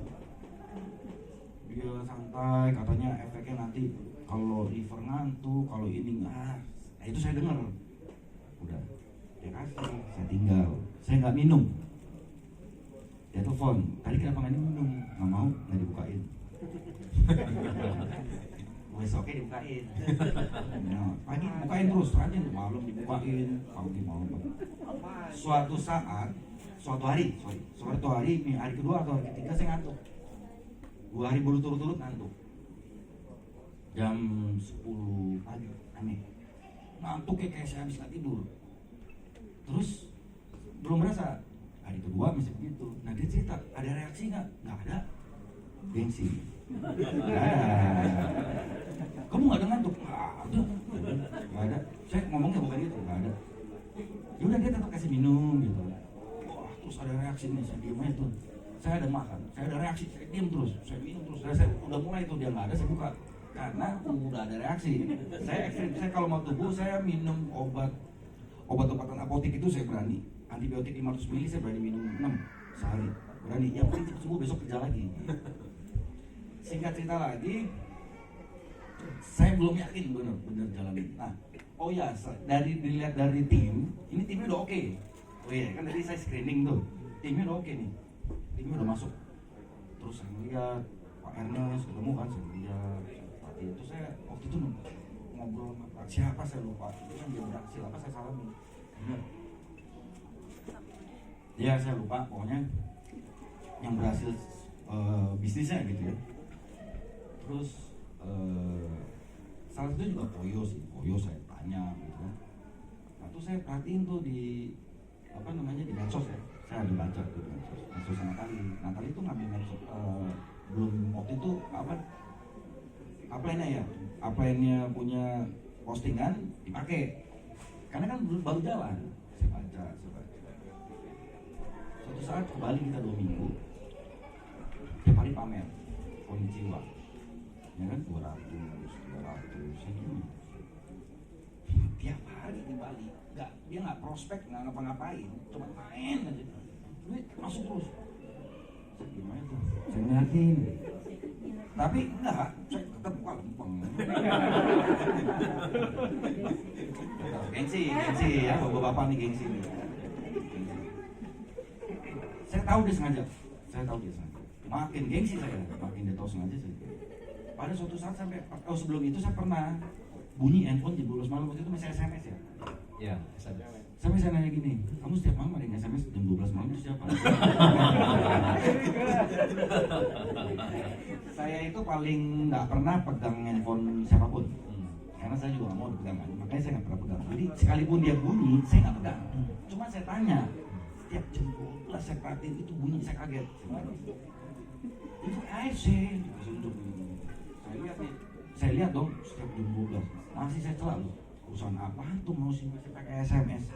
Dia santai, katanya efeknya nanti kalau liver ngantuk, kalau ini nggak. Nah itu saya dengar. Udah, dia kasih, saya tinggal. Saya nggak minum. Dia telepon, tadi kenapa nggak minum? Nggak mau, nggak dibukain. Besoknya dibukain. Nah, pagi dibukain terus, rajin malam dibukain, pagi malam. Suatu hari kedua atau hari ketiga saya ngantuk. 2 hari berturut-turut ngantuk. Jam 10 pagi, aneh. Ngantuk kayak saya habis nggak tidur. Terus belum merasa. Hari kedua masih begitu. Nah dia cerita, ada reaksi nggak? Nggak ada. Gengsi. Kamu nggak ada ngantuk? Nggak ada. Saya ngomongnya bukan itu, nggak ada. Ya udah dia tetap kasih minum gitu. Wah terus ada reaksi nih, saya diam aja tuh. Saya ada makan, saya ada reaksi, saya diam terus, saya minum terus. Saya udah mulai tuh dia nggak ada, saya buka. Karena udah ada reaksi. Saya ekstrim, saya kalau mau tubuh saya minum obat-obatan apotik itu saya berani. Antibiotik 500 ml saya berani minum 6 sehari. Berani. Yang penting cepat sembuh, besok kerja lagi. Singkat cerita lagi, saya belum yakin benar jalanin. Nah, oh ya, dilihat dari tim, ini timnya udah oke. Oh iya, kan tadi saya screening tuh, timnya udah oke nih, timnya udah masuk. Terus saya ngeliat Pak Ernest ketemu kan, saya ngeliat itu saya waktu itu ngobrol sama Pak siapa saya lupa, itu kan dia berhasil apa saya salamin. Ya saya lupa, pokoknya yang berhasil bisnisnya gitu ya. Terus salah satu juga Koyo saya tanya gitu kan. Nah tuh saya perhatiin tuh di apa namanya di medsos ya, saya ada baca tuh di medsos Natali tuh ngambil medsos belum waktu itu upline-nya punya postingan dipakai karena kan baru jalan. Saya baca suatu saat kembali kita 2 minggu tiap hari pamer konnichiwa ya kan 200 segini tiap hari di Bali dia nggak prospek nggak ngapa-ngapain cuma main aja duit masuk terus saya gimana tuh saya ngeliatin tapi enggak saya tetap buka lempeng gengsi ya bapak-bapak nih gengsi nih. Saya tahu dia sengaja makin gengsi saya makin dia tahu sengaja saya. Pada suatu saat sampai sebelum itu saya pernah bunyi handphone di 12 malam waktu itu masih SMS ya.
Iya, SMS.
Sampai saya nanya gini, kamu setiap malam ada yang SMS jam 12 malam itu siapa? Saya itu paling nggak pernah pegang handphone siapapun, karena saya juga nggak mau dipegang, makanya saya nggak pernah pegang. Jadi sekalipun dia bunyi, saya nggak pegang. Cuma saya tanya, setiap jam 12 saya perhatiin itu bunyi, saya kaget. Itu AFC, saya lihat dong setiap jam 12 masih saya telat loh. Urusan apaan tuh mau sih masih pakai SMS.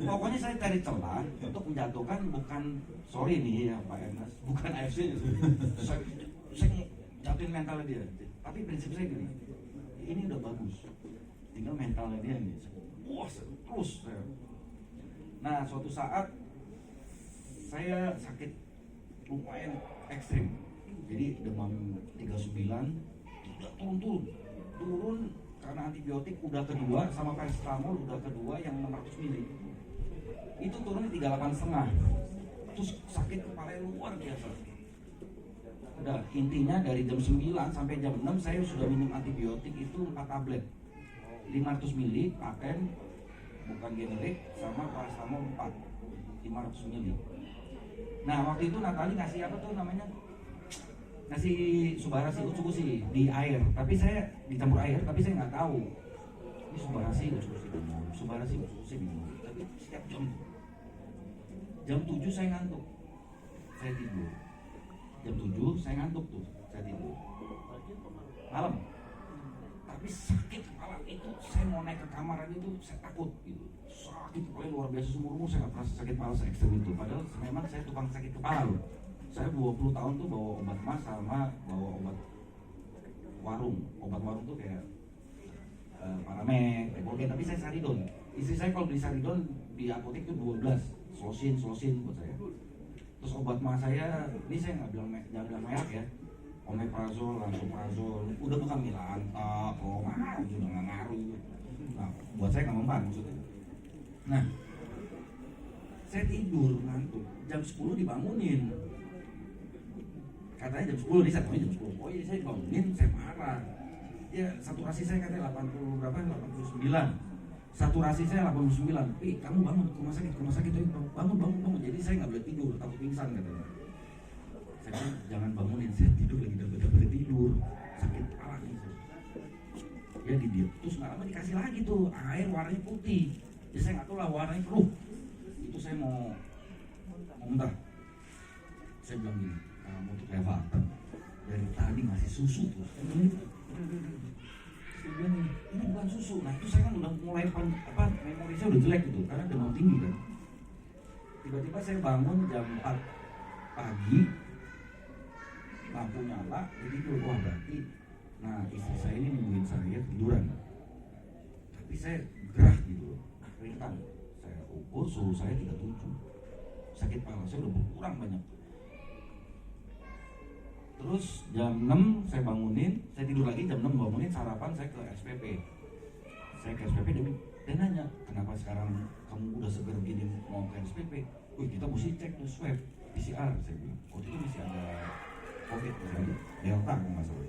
Pokoknya saya cari celah untuk menjatuhkan bukan sorry nih ya Pak Ernest, bukan AFC. Saya jatuhin mentalnya dia. Tapi prinsip saya gini, ini udah bagus. Tinggal mentalnya dia nih. Wah, terus saya. Nah, suatu saat saya sakit lumayan ekstrim. Jadi demam 39 udah turun karena antibiotik udah kedua sama paracetamol udah kedua yang 600 ml itu turun 38,5 terus sakit kepala luar biasa. Udah intinya dari jam 9 sampai jam 6 saya sudah minum antibiotik itu 4 tablet 500 ml paten bukan generik sama paracetamol 4 500 ml. Nah waktu itu Natali ngasih apa tuh namanya, ngasih Subarasi Utsukushi di air, tapi saya dicampur air, tapi saya nggak tahu ini Subarasi Utsukushi minum. Tapi setiap jam 7 saya ngantuk, saya tidur. Jam 7 saya ngantuk tuh, saya tidur. Malam, tapi sakit kepala itu, saya mau naik ke kamar aja tuh saya takut gitu. Sakit kepala luar biasa, seumur umur saya nggak pernah sakit kepala se-ekstrem itu. Padahal memang saya tukang sakit kepala loh. Saya 20 tahun tuh bawa obat mas sama bawa obat warung. Obat warung tuh kayak Paramek, Epogen, tapi saya Saridon. Istri saya kalau beli Saridon di apotek tuh 12, slosin buat saya. Terus obat mas saya, ini saya jangan bilang merek ya, omeprazol, lansoprazol, udah bukan Milanta, Proma, udah nggak ngaruh. Nah, buat saya nggak mempan maksudnya. Nah, saya tidur ngantuk, jam 10 dibangunin. Katanya jam 10, saya tahu jam 10. Oh iya, saya dibangunin, saya marah. Ya, saturasi saya katanya 89. Saturasi saya 89. Kamu bangun ke rumah sakit. Bangun. Jadi saya nggak boleh tidur, takut pingsan katanya. Saya bilang, jangan bangunin, saya tidur lagi dapat tidur. Sakit kepala nih. Ya didiam. Terus nggak lama dikasih lagi tuh air warnanya putih. Ya saya nggak tahu lah warnanya keruh. Itu saya mau muntah. Saya bilang gini, kamu tuh kayak fakta. Dari tadi masih susu tuh. Saya bilang ini bukan susu. Nah itu saya kan udah mulai memori saya udah jelek gitu karena demam tinggi kan. Tiba-tiba saya bangun jam 4 pagi, lampu nyala, jadi wah berarti. Nah istri saya ini nungguin saya tiduran. Tapi saya gerah gitu, ringan. Saya ukur suhu saya 37. Sakit kepala saya udah berkurang banyak. Terus jam 6 saya bangunin, saya tidur lagi jam 6 bangunin sarapan, saya ke SPP. Saya ke SPP dia nanya, kenapa sekarang kamu udah seger gini mau ke SPP? Wih kita mesti cek tuh swab. PCR, saya bilang. Waktu itu masih ada COVID, masih ada Delta kalau nggak salah.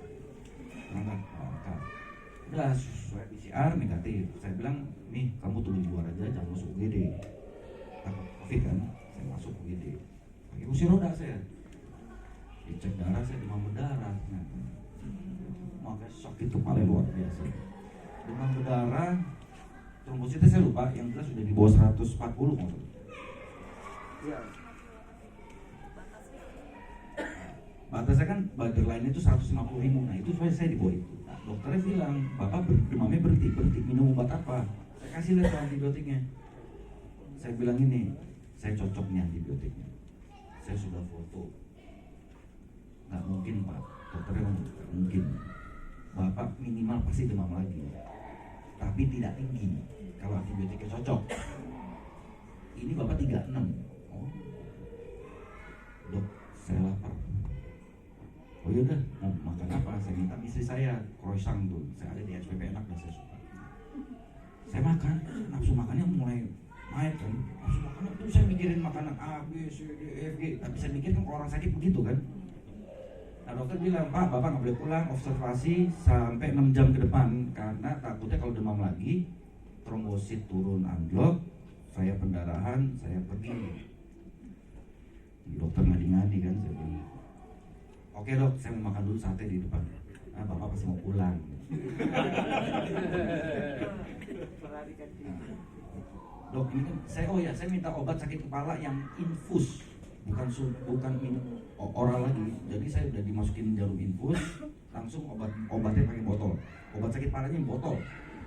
Berangkat. Udah swab PCR negatif. Saya bilang, nih kamu tunggu di luar aja, jangan masuk UGD. Takut COVID kan, saya masuk UGD. Pakai kursi roda saya. Dicek darah, saya demam berdarah. Makanya sakit kepala luar biasa. Demam berdarah, trombositnya saya lupa, yang jelas sudah di bawah 140 maksudnya. Iya. Batasnya kan borderline itu 150.000. Nah itu saya di bawah itu. Nah, dokternya bilang, bapak demamnya berhenti minum obat apa? Saya kasih lihat antibiotiknya. Saya bilang ini, saya cocok nih antibiotiknya. Saya sudah foto. Nggak mungkin pak, dokternya nggak mungkin. Bapak minimal pasti demam lagi, tapi tidak tinggi. Kalau antibiotiknya cocok. Ini bapak 36. Oh, dok, saya lapar. Oh iya udah, mau makan apa? Saya minta istri saya croissant tuh. Saya ada di SPP enak dan saya suka. Saya makan, nafsu makannya mulai naik kan. Nafsu makannya tuh saya mikirin makanan A, B, C, D, E, F, G. Tapi saya mikir kan orang sakit begitu kan. Nah dokter bilang, Pak, bapak nggak boleh pulang observasi sampai 6 jam ke depan karena takutnya kalau demam lagi, trombosit turun anjlok, saya pendarahan, saya pergi. Dokter ngadi-ngadi kan, saya bilang. Oke dok, saya mau makan dulu sate di depan. Ah, bapak pasti mau pulang. Dok, ini kan saya minta obat sakit kepala yang infus, bukan minum oral lagi. Jadi saya udah dimasukin jarum infus, langsung obatnya pakai botol. Obat sakit kepalanya botol.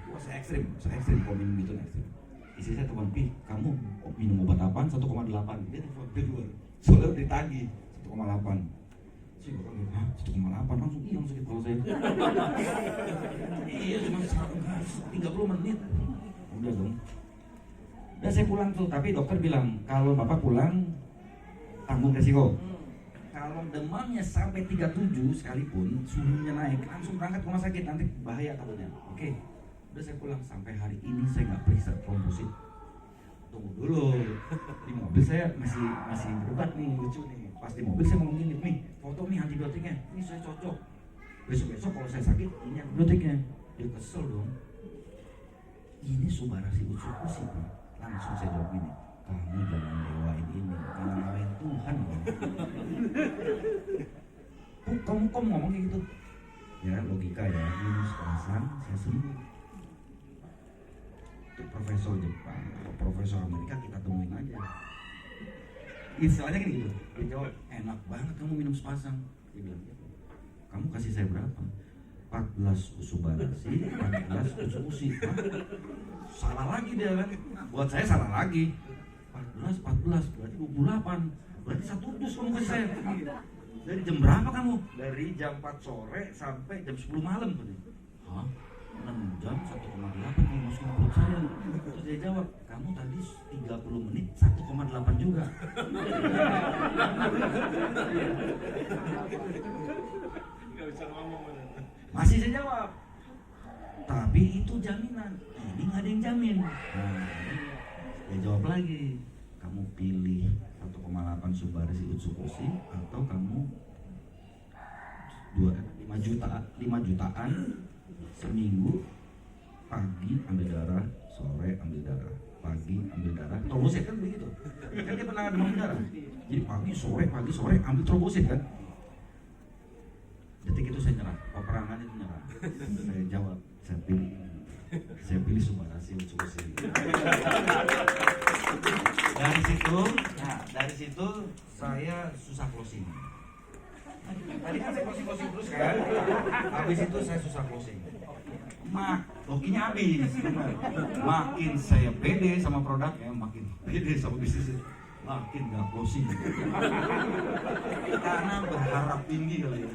Wah, saya ekstrim kalau minum gitu ekstrim. Istri saya teman, Pi, kamu minum obat apaan? 1,8. Dia telepon keluar. Soalnya ditagih 1,8. 1,8 langsung hilang sakit kepala saya. Iya cuma 30 menit. Udah dong. Udah saya pulang tuh, tapi dokter bilang kalau bapak pulang tanggung resiko. Kalau demamnya sampai 37 sekalipun, suhunya naik, langsung berangkat ke rumah sakit, nanti bahaya takutnya. Oke. Udah saya pulang, sampai hari ini saya nggak periksa trombosit. Tunggu dulu, di mobil saya masih berdebat nih, lucu nih. Pas di mobil saya ngomong gini, nih foto nih antibiotiknya, ini saya cocok. Besok kalau saya sakit, ini antibiotiknya. Dia kesel dong. Ini Subarasi Utsukushi Pak. Langsung saya jawab gini, kamu jangan dewain ini, jangan dewain Tuhan. Kamu ngomong kayak gitu? Ya logika ya, minum sepasang saya sembuh. Profesor Jepang atau profesor Amerika kita temuin aja. Istilahnya kan gitu. Dia jawab, enak banget kamu minum sepasang. Dia bilang, kamu kasih saya berapa? 14 Subarasi, 14 Utsukushi. Salah lagi dia kan. Buat saya salah lagi. 14 berarti 28. Berarti 1 dus kamu kasih saya. Dari jam berapa kamu? Dari jam 4 sore sampai jam 10 malam. Hah? 6 jam 1,8 nih masukin perut saya. Terus dia jawab, kamu tadi 30 menit 1,8 juga. Masih saya jawab, tapi itu jaminan, ini nggak ada yang jamin. Nah, dia jawab lagi, kamu pilih 1,8 Subarasi Utsukushi atau kamu 5 jutaan seminggu, pagi ambil darah, sore ambil darah, pagi ambil darah. Trombosit kan begitu, kan dia pernah demam darah. Jadi pagi sore ambil trombosit kan. Detik itu saya nyerah, peperangan itu nyerah. Saya jawab, saya pilih Subarasi Utsukushi. Dari situ saya susah closing. Tadi kan saya closing terus kan. Habis itu saya susah closing. Hokinya habis. Makin saya pede sama produknya, makin pede sama bisnisnya, makin gak closing. Karena berharap tinggi kali ya.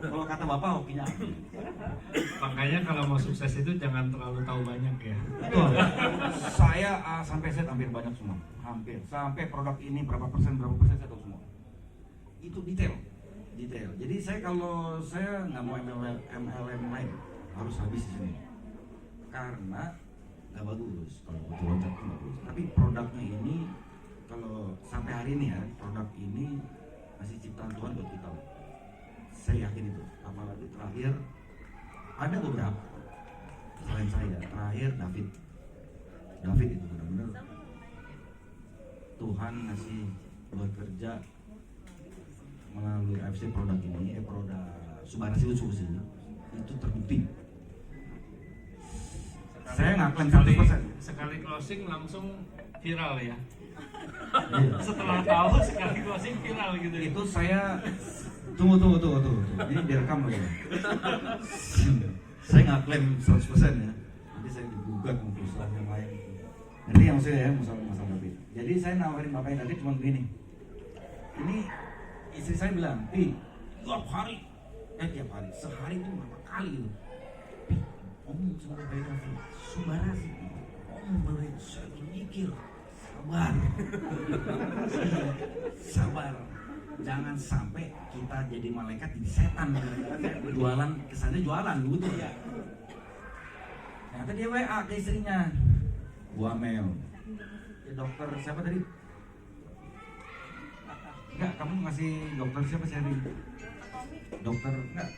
Kalau kata bapak hokinya habis.
Makanya kalau mau sukses itu jangan terlalu tahu banyak ya.
Betul. Saya sampai set hampir banyak semua. Hampir. Sampai produk ini berapa persen saya tahu semua. Itu detail. Jadi kalau saya nggak mau MLM lain, harus habis di sini. Karena nggak bagus. Kalau butuh loncat nggak bagus. Tapi produknya ini kalau sampai hari ini ya produk ini masih ciptaan Tuhan buat kita. Saya yakin itu. Apalagi terakhir ada beberapa selain saya, terakhir David itu benar-benar Tuhan ngasih bekerja melalui AFC produk ini, produk Subarasi Utsukushi itu terbukti. Saya nggak klaim 100%.
Sekali closing langsung viral ya.
Iya.
Setelah tahu sekali closing viral gitu ya.
Itu saya tunggu. Ini direkam lagi. Saya nggak klaim 100% ya. Nanti saya digugat sama perusahaan yang lain. Nanti yang maksudnya ya masalah David. Jadi saya nawarin bapaknya David cuma begini. Ini istri saya bilang, tiap hari, sehari itu berapa kali gitu. Om sama bapaknya David, Subarasi. Om bapaknya saya mikir, sabar. Jangan sampai kita jadi malaikat jadi setan. Jualan kesannya jualan gitu ya. Ternyata dia WA ke istrinya. Gua Mel. Ya dokter siapa tadi? Enggak, kamu ngasih dokter siapa sih hari? Dokter enggak?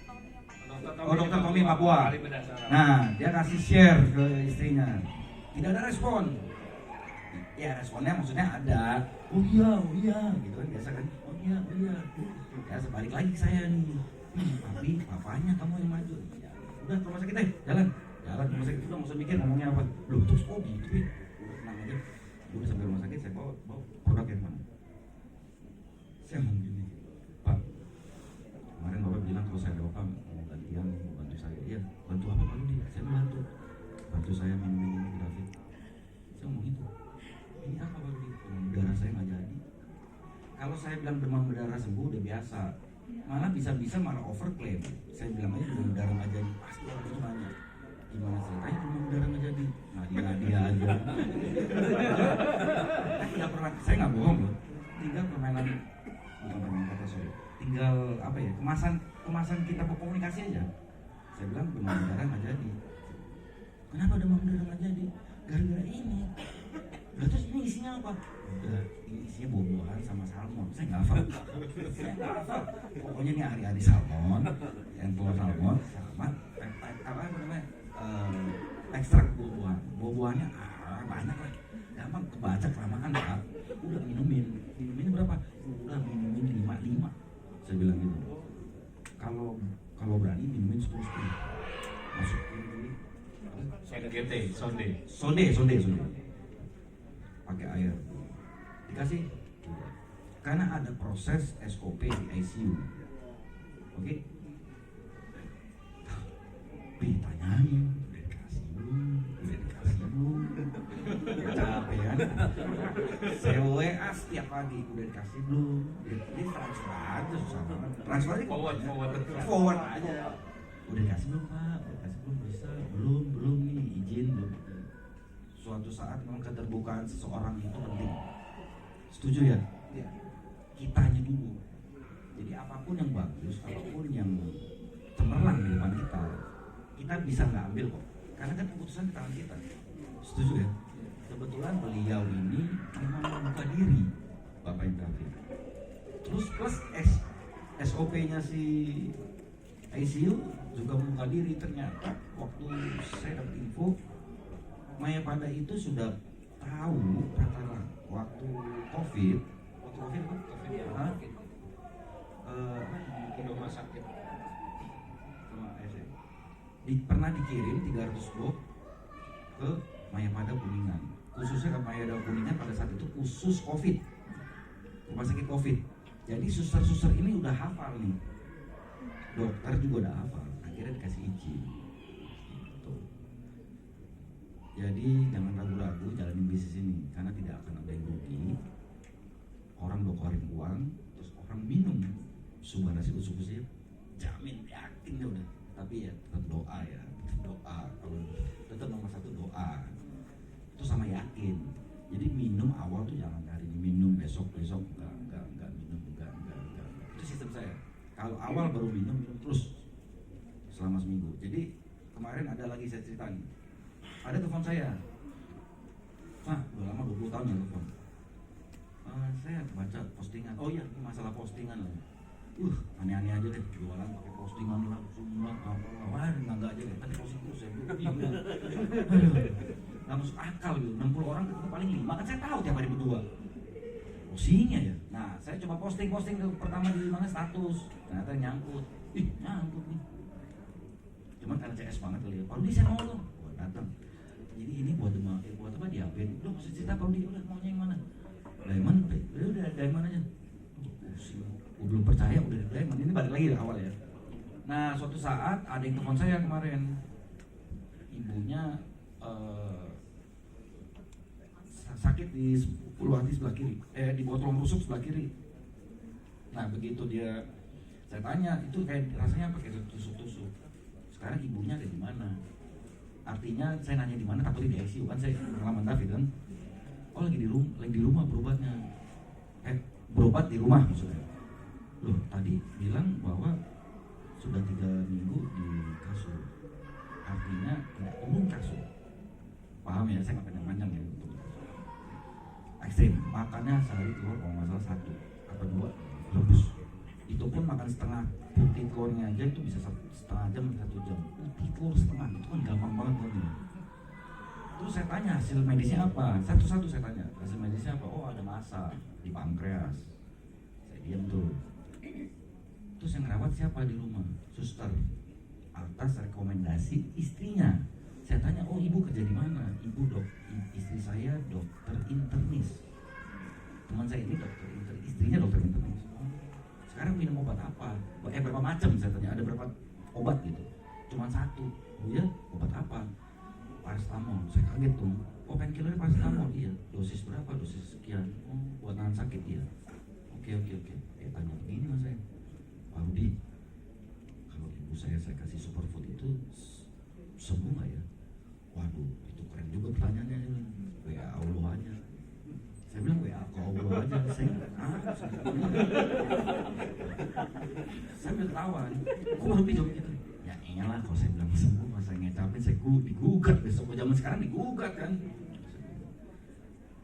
Dokter Tommy Papua. Nah, dia kasih share ke istrinya. Tidak ada respon. Ya responnya maksudnya ada. Oh iya, gitu kan biasa kan. Oh iya. Ya sebalik lagi ke saya nih. Tapi papanya kamu yang maju. Ya, udah ke rumah sakit deh, jalan ke rumah sakit. Udah nggak usah mikir ngomongnya apa. Loh terus kok gitu ya? Udah tenang aja. Udah sampai rumah sakit saya bawa produk yang mana? Saya ngomong gini, Pak. Kemarin bapak bilang kalau saya ada apa mau gantian, mau bantu saya. Iya, bantu apa Pak Rudi? Saya bantu saya minum ini David. Saya ngomong itu. Ini apa Pak Rudi? Demam berdarah saya nggak jadi. Kalau saya bilang demam berdarah sembuh udah biasa, malah bisa malah overclaim. Saya bilang aja demam berdarah nggak jadi, pasti orang itu nanya gimana ceritanya demam berdarah nggak jadi. Nah dia aja. Tidak pernah, saya nggak bohong loh. Tinggal permainan, bukan permainan kata sorry. Tinggal apa ya kemasan kita berkomunikasi aja. Saya bilang demam berdarah nggak jadi. Kenapa demam berdarah nggak jadi? Gara-gara ini. Udah terus ini isinya apa? Udah, ini isinya buah-buahan sama salmon. Saya nggak hafal. Pokoknya ini hari-hari salmon, yang telur salmon sama apa namanya ekstrak buah-buahan. Buah-buahannya banyak lah. Gampang kebaca kelamaan Pak. Udah minumin berapa? Udah minumin 5. Saya bilang gitu. Kalau berani minumin 10. Masukin sonde. Pakai air dikasih karena ada proses SOP di ICU. Oke? Ditanyain udah dikasih belum capek kan. Saya WA setiap pagi udah dikasih belum. Jadi transfer aja susah banget. Transfer aja forward aja. Udah dikasih belum Pak? Udah dikasih belum? Bisa? Belum nih izin belum. Suatu saat memang keterbukaan seseorang itu penting. Setuju ya? Iya. Kitanya dulu. Jadi apapun yang bagus, apapun yang cemerlang di depan kita bisa nggak ambil kok. Karena kan keputusan di tangan kita. Setuju ya? Kebetulan beliau ini memang membuka diri, Bapak David. Terus plus SOP-nya si ICU juga membuka diri. Ternyata waktu saya dapat info Maya Pada itu sudah tahu rata-rata waktu COVID ya, di rumah sakit sama ASN pernah dikirim 300 box ke Maya Pada Kuningan, khususnya ke Maya Pada Kuningan pada saat itu khusus COVID, rumah sakit COVID. Jadi suster-suster ini udah hafal nih, dokter juga udah hafal, akhirnya dikasih izin. Jadi jangan ragu-ragu jalanin bisnis ini karena tidak akan ada yang rugi. Orang udah keluarin uang, terus orang minum Subarasi Utsukushi, jamin yakin ya udah. Tapi ya tetap doa ya, Kalau tetap nomor 1 doa. Itu sama yakin. Jadi minum awal tuh jangan hari ini minum, besok enggak minum, enggak. Itu sistem saya. Kalau awal baru minum terus selama seminggu. Jadi kemarin ada lagi saya ceritain. Ada telepon saya, udah lama 20 tahun ya telepon. Saya baca postingan. Oh iya, ini masalah postingan lah. Aneh-aneh aja deh, jualan pakai postingan lah, semua apa, enggak aja deh. Tapi positif saya bingung. Nggak masuk akal gitu. 60 orang ketemu paling 5 kan saya tahu tiap hari berdua. Postingnya ya. Nah, saya coba posting tuh pertama di mana status. Ternyata nyangkut. Nyangkut nih. Cuman karena CS banget kali ya. Pak Rudi saya mau loh. Gua datang. Jadi ini buat apa diapain? Lu mesti cerita Pak Rudi, udah maunya yang mana? Diamond, udah diamond aja. Gue belum percaya udah diamond. Ini balik lagi dari awal ya. Nah, suatu saat ada yang telepon saya kemarin. Ibunya sakit di ulu hati sebelah kiri, di bawah tulang rusuk sebelah kiri. Nah begitu saya tanya itu kayak rasanya apa, kayak tusuk-tusuk. Sekarang ibunya ada di mana? Artinya saya nanya di mana, takutnya di ICU kan, saya pengalaman David kan. Oh lagi di rumah berobatnya. Berobat di rumah maksudnya. Loh tadi bilang bahwa sudah 3 minggu di kasur. Artinya tidak turun kasur. Paham ya, saya nggak panjang-panjang ya untuk ekstrim. Makannya sehari telur kalau nggak salah 1 atau 2 rebus. Itu pun makan setengah putih telurnya aja itu bisa setengah jam 1 jam. Putih telur setengah itu kan gampang banget telurnya. Terus saya tanya hasil medisnya apa? Satu-satu saya tanya hasil medisnya apa? Oh ada massa di pankreas. Saya diam tuh. Terus yang rawat siapa di rumah? Suster atas rekomendasi istrinya. Saya tanya, oh ibu kerja di mana? Istri saya dokter internis. Teman saya ini dokter internis, istrinya dokter internis. Oh, sekarang minum obat apa? Berapa macam? Saya tanya, ada berapa obat gitu? Cuman 1. Oh ya, obat apa? Paracetamol. Saya kaget tuh. Oh painkiller paracetamol, iya. Dosis berapa? Dosis sekian. Oh buat nahan sakit, iya. Oke. Dia tanya begini mas saya, Pak Rudi, kalau ibu saya kasih superfood itu sembuh nggak ya? Waduh, itu keren juga pertanyaannya. WA Allah aja. Saya bilang WA ke Allah aja. Saya bilang ketawa. Kok baru jawab gitu? Ya iyalah, kalau saya bilang sembuh, masa ngecapin saya digugat besok. Zaman sekarang digugat kan.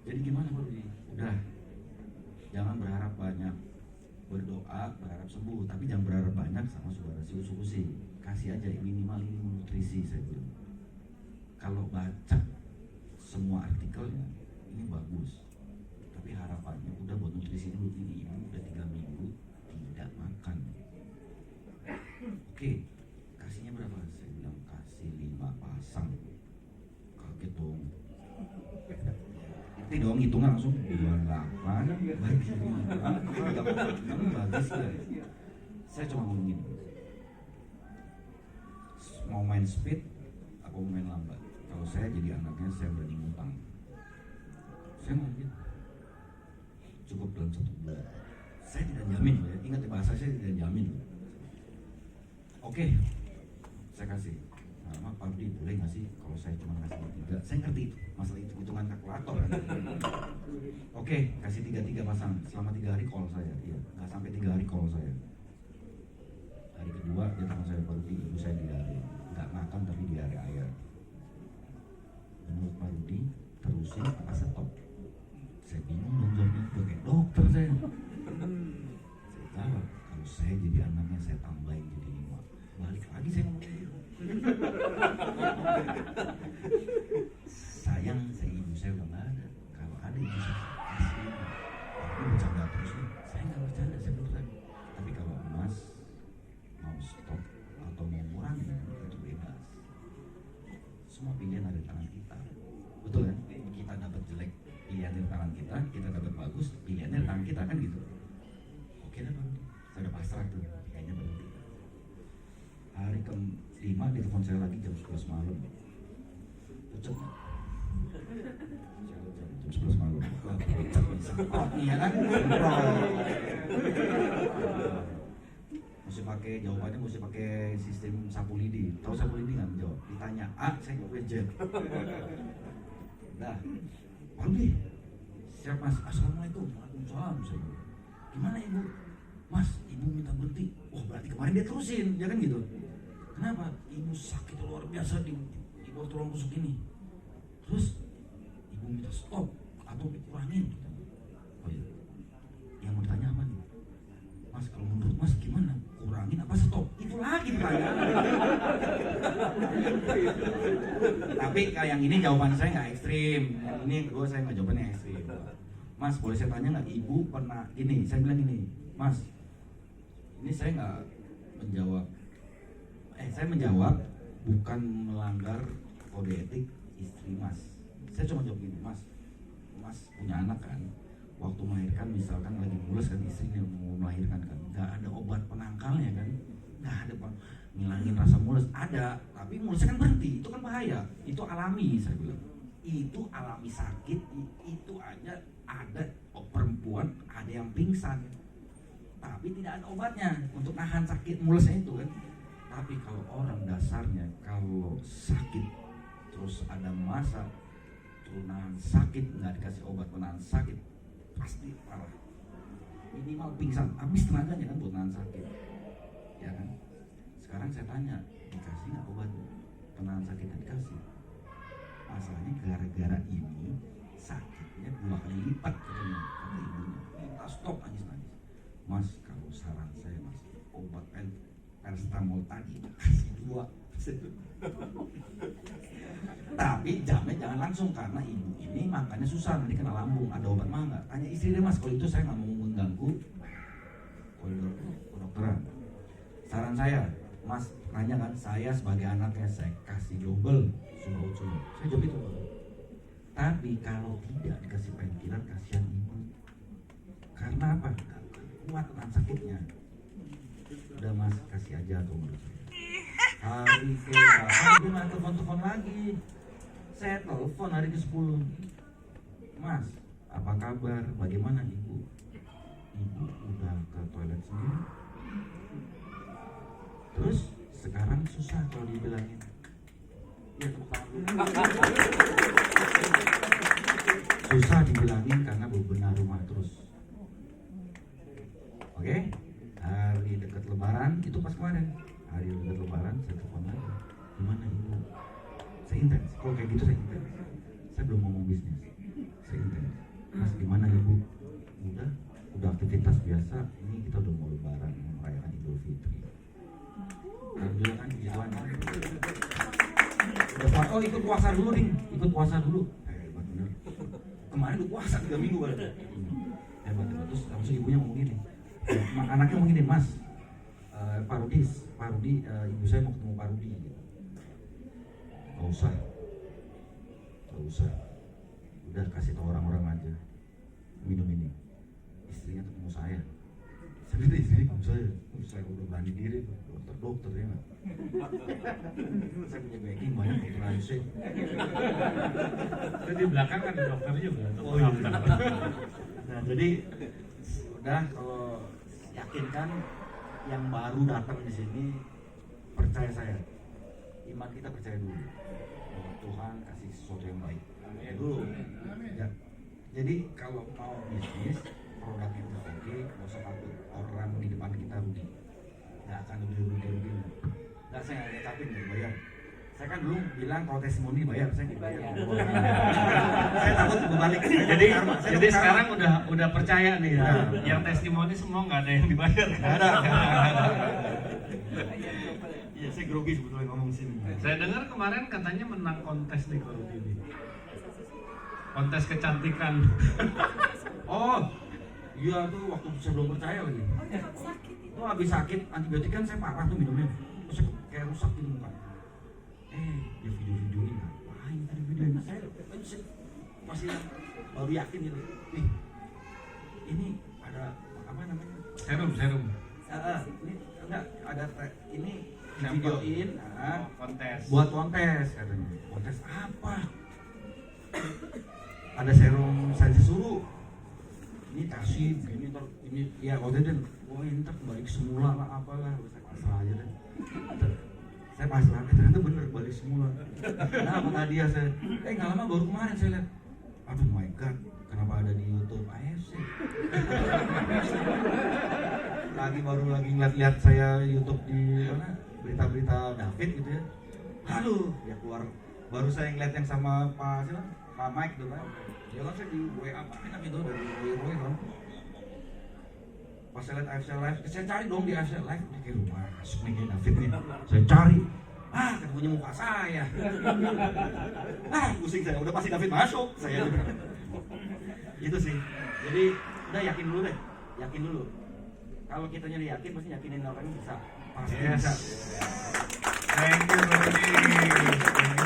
Jadi gimana Pak Rudi? Udah, jangan berharap banyak. Berdoa, berharap sembuh. Tapi jangan berharap banyak sama saudara si kasih aja minimal ini nutrisi saya bilang. Kalau baca semua artikelnya ini bagus, tapi harapannya udah buat nutrisi dulu. Ini ibu udah 3 minggu tidak makan. Oke, kasihnya berapa? Saya bilang kasih 5 pasang. Kaget dong. Nanti dong hitungan langsung 28 bagi 5 bagus ya. Saya cuma ngomongin mau main speed apa mau main lambat. Kalau saya jadi anaknya saya berani ngutang. Saya ngomong gitu. Cukup dalam 1 bulan. Saya tidak jamin ya. Ingat bahasa saya tidak jamin. Oke, saya kasih. Nah, Pak Rudi boleh nggak sih kalau saya cuma kasih 3? Saya ngerti itu masalah hitungan kalkulator kan. Oke, kasih 3 pasang selama 3 hari call saya. Iya, nggak sampai 3 hari call saya. Hari kedua dia telepon saya, Pak Rudi, ibu saya diare, nggak makan tapi diare air. Menurut Pak Rudi terusin apa stop? Saya bingung dong jawabnya, udah kayak dokter saya. Saya jawab, kalau saya jadi anaknya saya tambahin jadi 5. Balik lagi saya ngomong gitu. Sayang, ibu saya udah nggak ada. Kalau ada ibu saya kasih 5. Ini bercanda terus nih. Saya nggak bercanda, saya beneran. Tapi kalau emas mau stop atau mau ngurangi itu bebas. Semua pilihan ada di tangan kita. Betul kan? Kita dapat jelek, pilihan dari tangan kita dapat bagus, pilihan dari tangan kita kan gitu. Oke dah Pak, saya udah pasrah tuh, kayaknya berhenti. Hari ke-5 dia telepon saya lagi jam 11 malam. Pucet nggak? Jam 11 malam. Pucet bisa. Oh iya kan? Mesti pakai jawabannya, mesti pakai sistem sapu lidi. Tahu sapu lidi nggak menjawab? Ditanya A, saya jawabnya Z. Nah, Pak Rudi, siap mas. Assalamualaikum. Waalaikumsalam. Gimana ibu? Mas, ibu minta berhenti. Oh berarti kemarin dia terusin, ya kan gitu. Kenapa? Ibu sakit luar biasa di bawah tulang rusuk ini. Terus ibu minta stop atau dikurangin. Oh iya. Tapi kalau yang ini jawaban saya nggak ekstrim. Yang ini yang kedua saya nggak jawabannya ekstrim. Mas, boleh saya tanya nggak, ibu pernah ini? Saya bilang ini, Mas, ini saya nggak menjawab. Saya menjawab bukan melanggar kode etik istri Mas. Saya cuma jawab gini, Mas punya anak kan? Waktu melahirkan misalkan lagi mulus kan istrinya mau melahirkan kan, nggak ada obat penangkalnya kan? Nggak ada ngilangin rasa mulus, ada, tapi mulusnya kan berhenti, itu kan bahaya, itu alami, saya bilang, itu alami sakit, itu aja ada perempuan ada yang pingsan, tapi tidak ada obatnya untuk nahan sakit mulusnya itu kan. Tapi kalau orang dasarnya kalau sakit terus ada masa terus nahan sakit, nggak dikasih obat menahan sakit, pasti parah, minimal pingsan, habis tenaganya kan buat nahan sakit, ya kan. Sekarang saya tanya, dikasih nggak obat penahan sakitnya? Dikasih. Masalahnya gara-gara ini sakitnya 2 kali lipat katanya, kata ibunya. Kita stop nangis-nangis. Mas, kalau saran saya Mas, obat paracetamol tadi kasih 2. Tapi jamnya jangan langsung, karena ibu ini makannya susah, nanti kena lambung. Ada obat mah nggak? Tanya istri deh Mas, kalau itu saya nggak mau mengganggu koridor kedokteran. Saran saya, Mas nanya kan, saya sebagai anaknya saya kasih double suruh. Saya jawab itu. Tapi kalau tidak dikasih painkiller, kasihan ibu. Karena apa? Gak kuat nahan sakitnya. Udah Mas, kasih aja tuh menurut saya. Hari ke-8 dia nggak telepon lagi. Saya telepon hari ke-10. Mas, apa kabar? Bagaimana ibu? Ibu udah ke toilet sendiri. Terus sekarang susah kalau dibilangin. Ya tepuk tangan. Susah dibilangin karena bebenah rumah terus. Oke? Hari dekat Lebaran itu pas kemarin. Hari dekat Lebaran saya telepon lagi. Gimana ibu? Saya intens. Kalau kayak gitu saya intens. Saya belum ngomong bisnis. Saya intens. Mas gimana ibu? Udah aktivitas biasa. Ini kita udah mau Lebaran, merayakan Idul Fitri. Alhamdulillah kan, puji Tuhan kan. Oh ikut puasa dulu nih, ikut puasa dulu. Hebat bener. Kemarin ikut puasa 3 minggu kan. Hebat. Terus langsung ibunya ngomong gini. Anaknya ngomong gini, Mas, Pak Rudi, ibu saya mau ketemu Pak Rudi. Gak usah. Udah kasih tau orang-orang aja. Minum ini. Istrinya ketemu saya. Saya bilang istri ketemu saya udah berani diri tuh. Dokter ya nggak? Saya punya backing banyak dokter AIC.
Itu di belakang ada dokter juga.
Oh iya. Nah jadi udah, kalau yakinkan yang baru datang di sini, percaya saya, iman kita percaya dulu bahwa Tuhan kasih sesuatu yang baik. Dulu. Ya. Jadi kalau mau bisnis, produknya udah oke, nggak usah takut orang di depan kita rugi. Nggak akan rugi. Nggak, saya nggak capek nih bayar. Saya kan dulu bilang kalau testimoni bayar, saya nggak bayar. Saya takut berbalik.
Jadi sekarang udah percaya nih ya.
Nah.
Yang testimoni semua nggak ada yang dibayar.
Nggak ada. Iya, saya grogi sebetulnya ngomong sini.
Saya dengar kemarin katanya menang kontes nih kalau ini. Kontes kecantikan.
Oh, iya tuh waktu saya belum percaya lagi. Itu habis sakit antibiotik kan saya parah tuh minumnya. Terus saya kayak rusak di muka. Dia video-videoin ngapain tadi videoin? Saya pasti baru yakin gitu. Ini ada apa namanya?
Serum.
Ini enggak ada ini
Sampel.
videoin
Kontes.
buat kontes katanya. Kontes apa? Ada serum saya suruh. Ini kasih ini ya waktu itu ini ntar balik semula lah apalah, saya pasrah aja deh. Saya pasrah, ternyata bener balik semula. Kenapa tadi ya saya? Nggak lama baru kemarin saya lihat. Aduh my god, kenapa ada di YouTube AFC? lagi ngeliat saya YouTube di mana berita-berita David gitu ya. Aduh, ya keluar. Baru saya ngeliat yang sama Pak Mike tuh kan. Ya kan saya di WA enak gitu dari Roy kan. Pas saya lihat AFC Live, saya cari dong di AFC Live, ini kayak rumah masuk nih kayak David nih. Saya cari, Ah, ketemunya muka saya. Ah, pusing saya. Udah pasti David masuk. Saya juga. Itu sih. Jadi udah yakin dulu deh. Yakin dulu. Kalau kitanya yakin, pasti yakinin orang bisa. Pasti
Yes.
bisa.
Thank you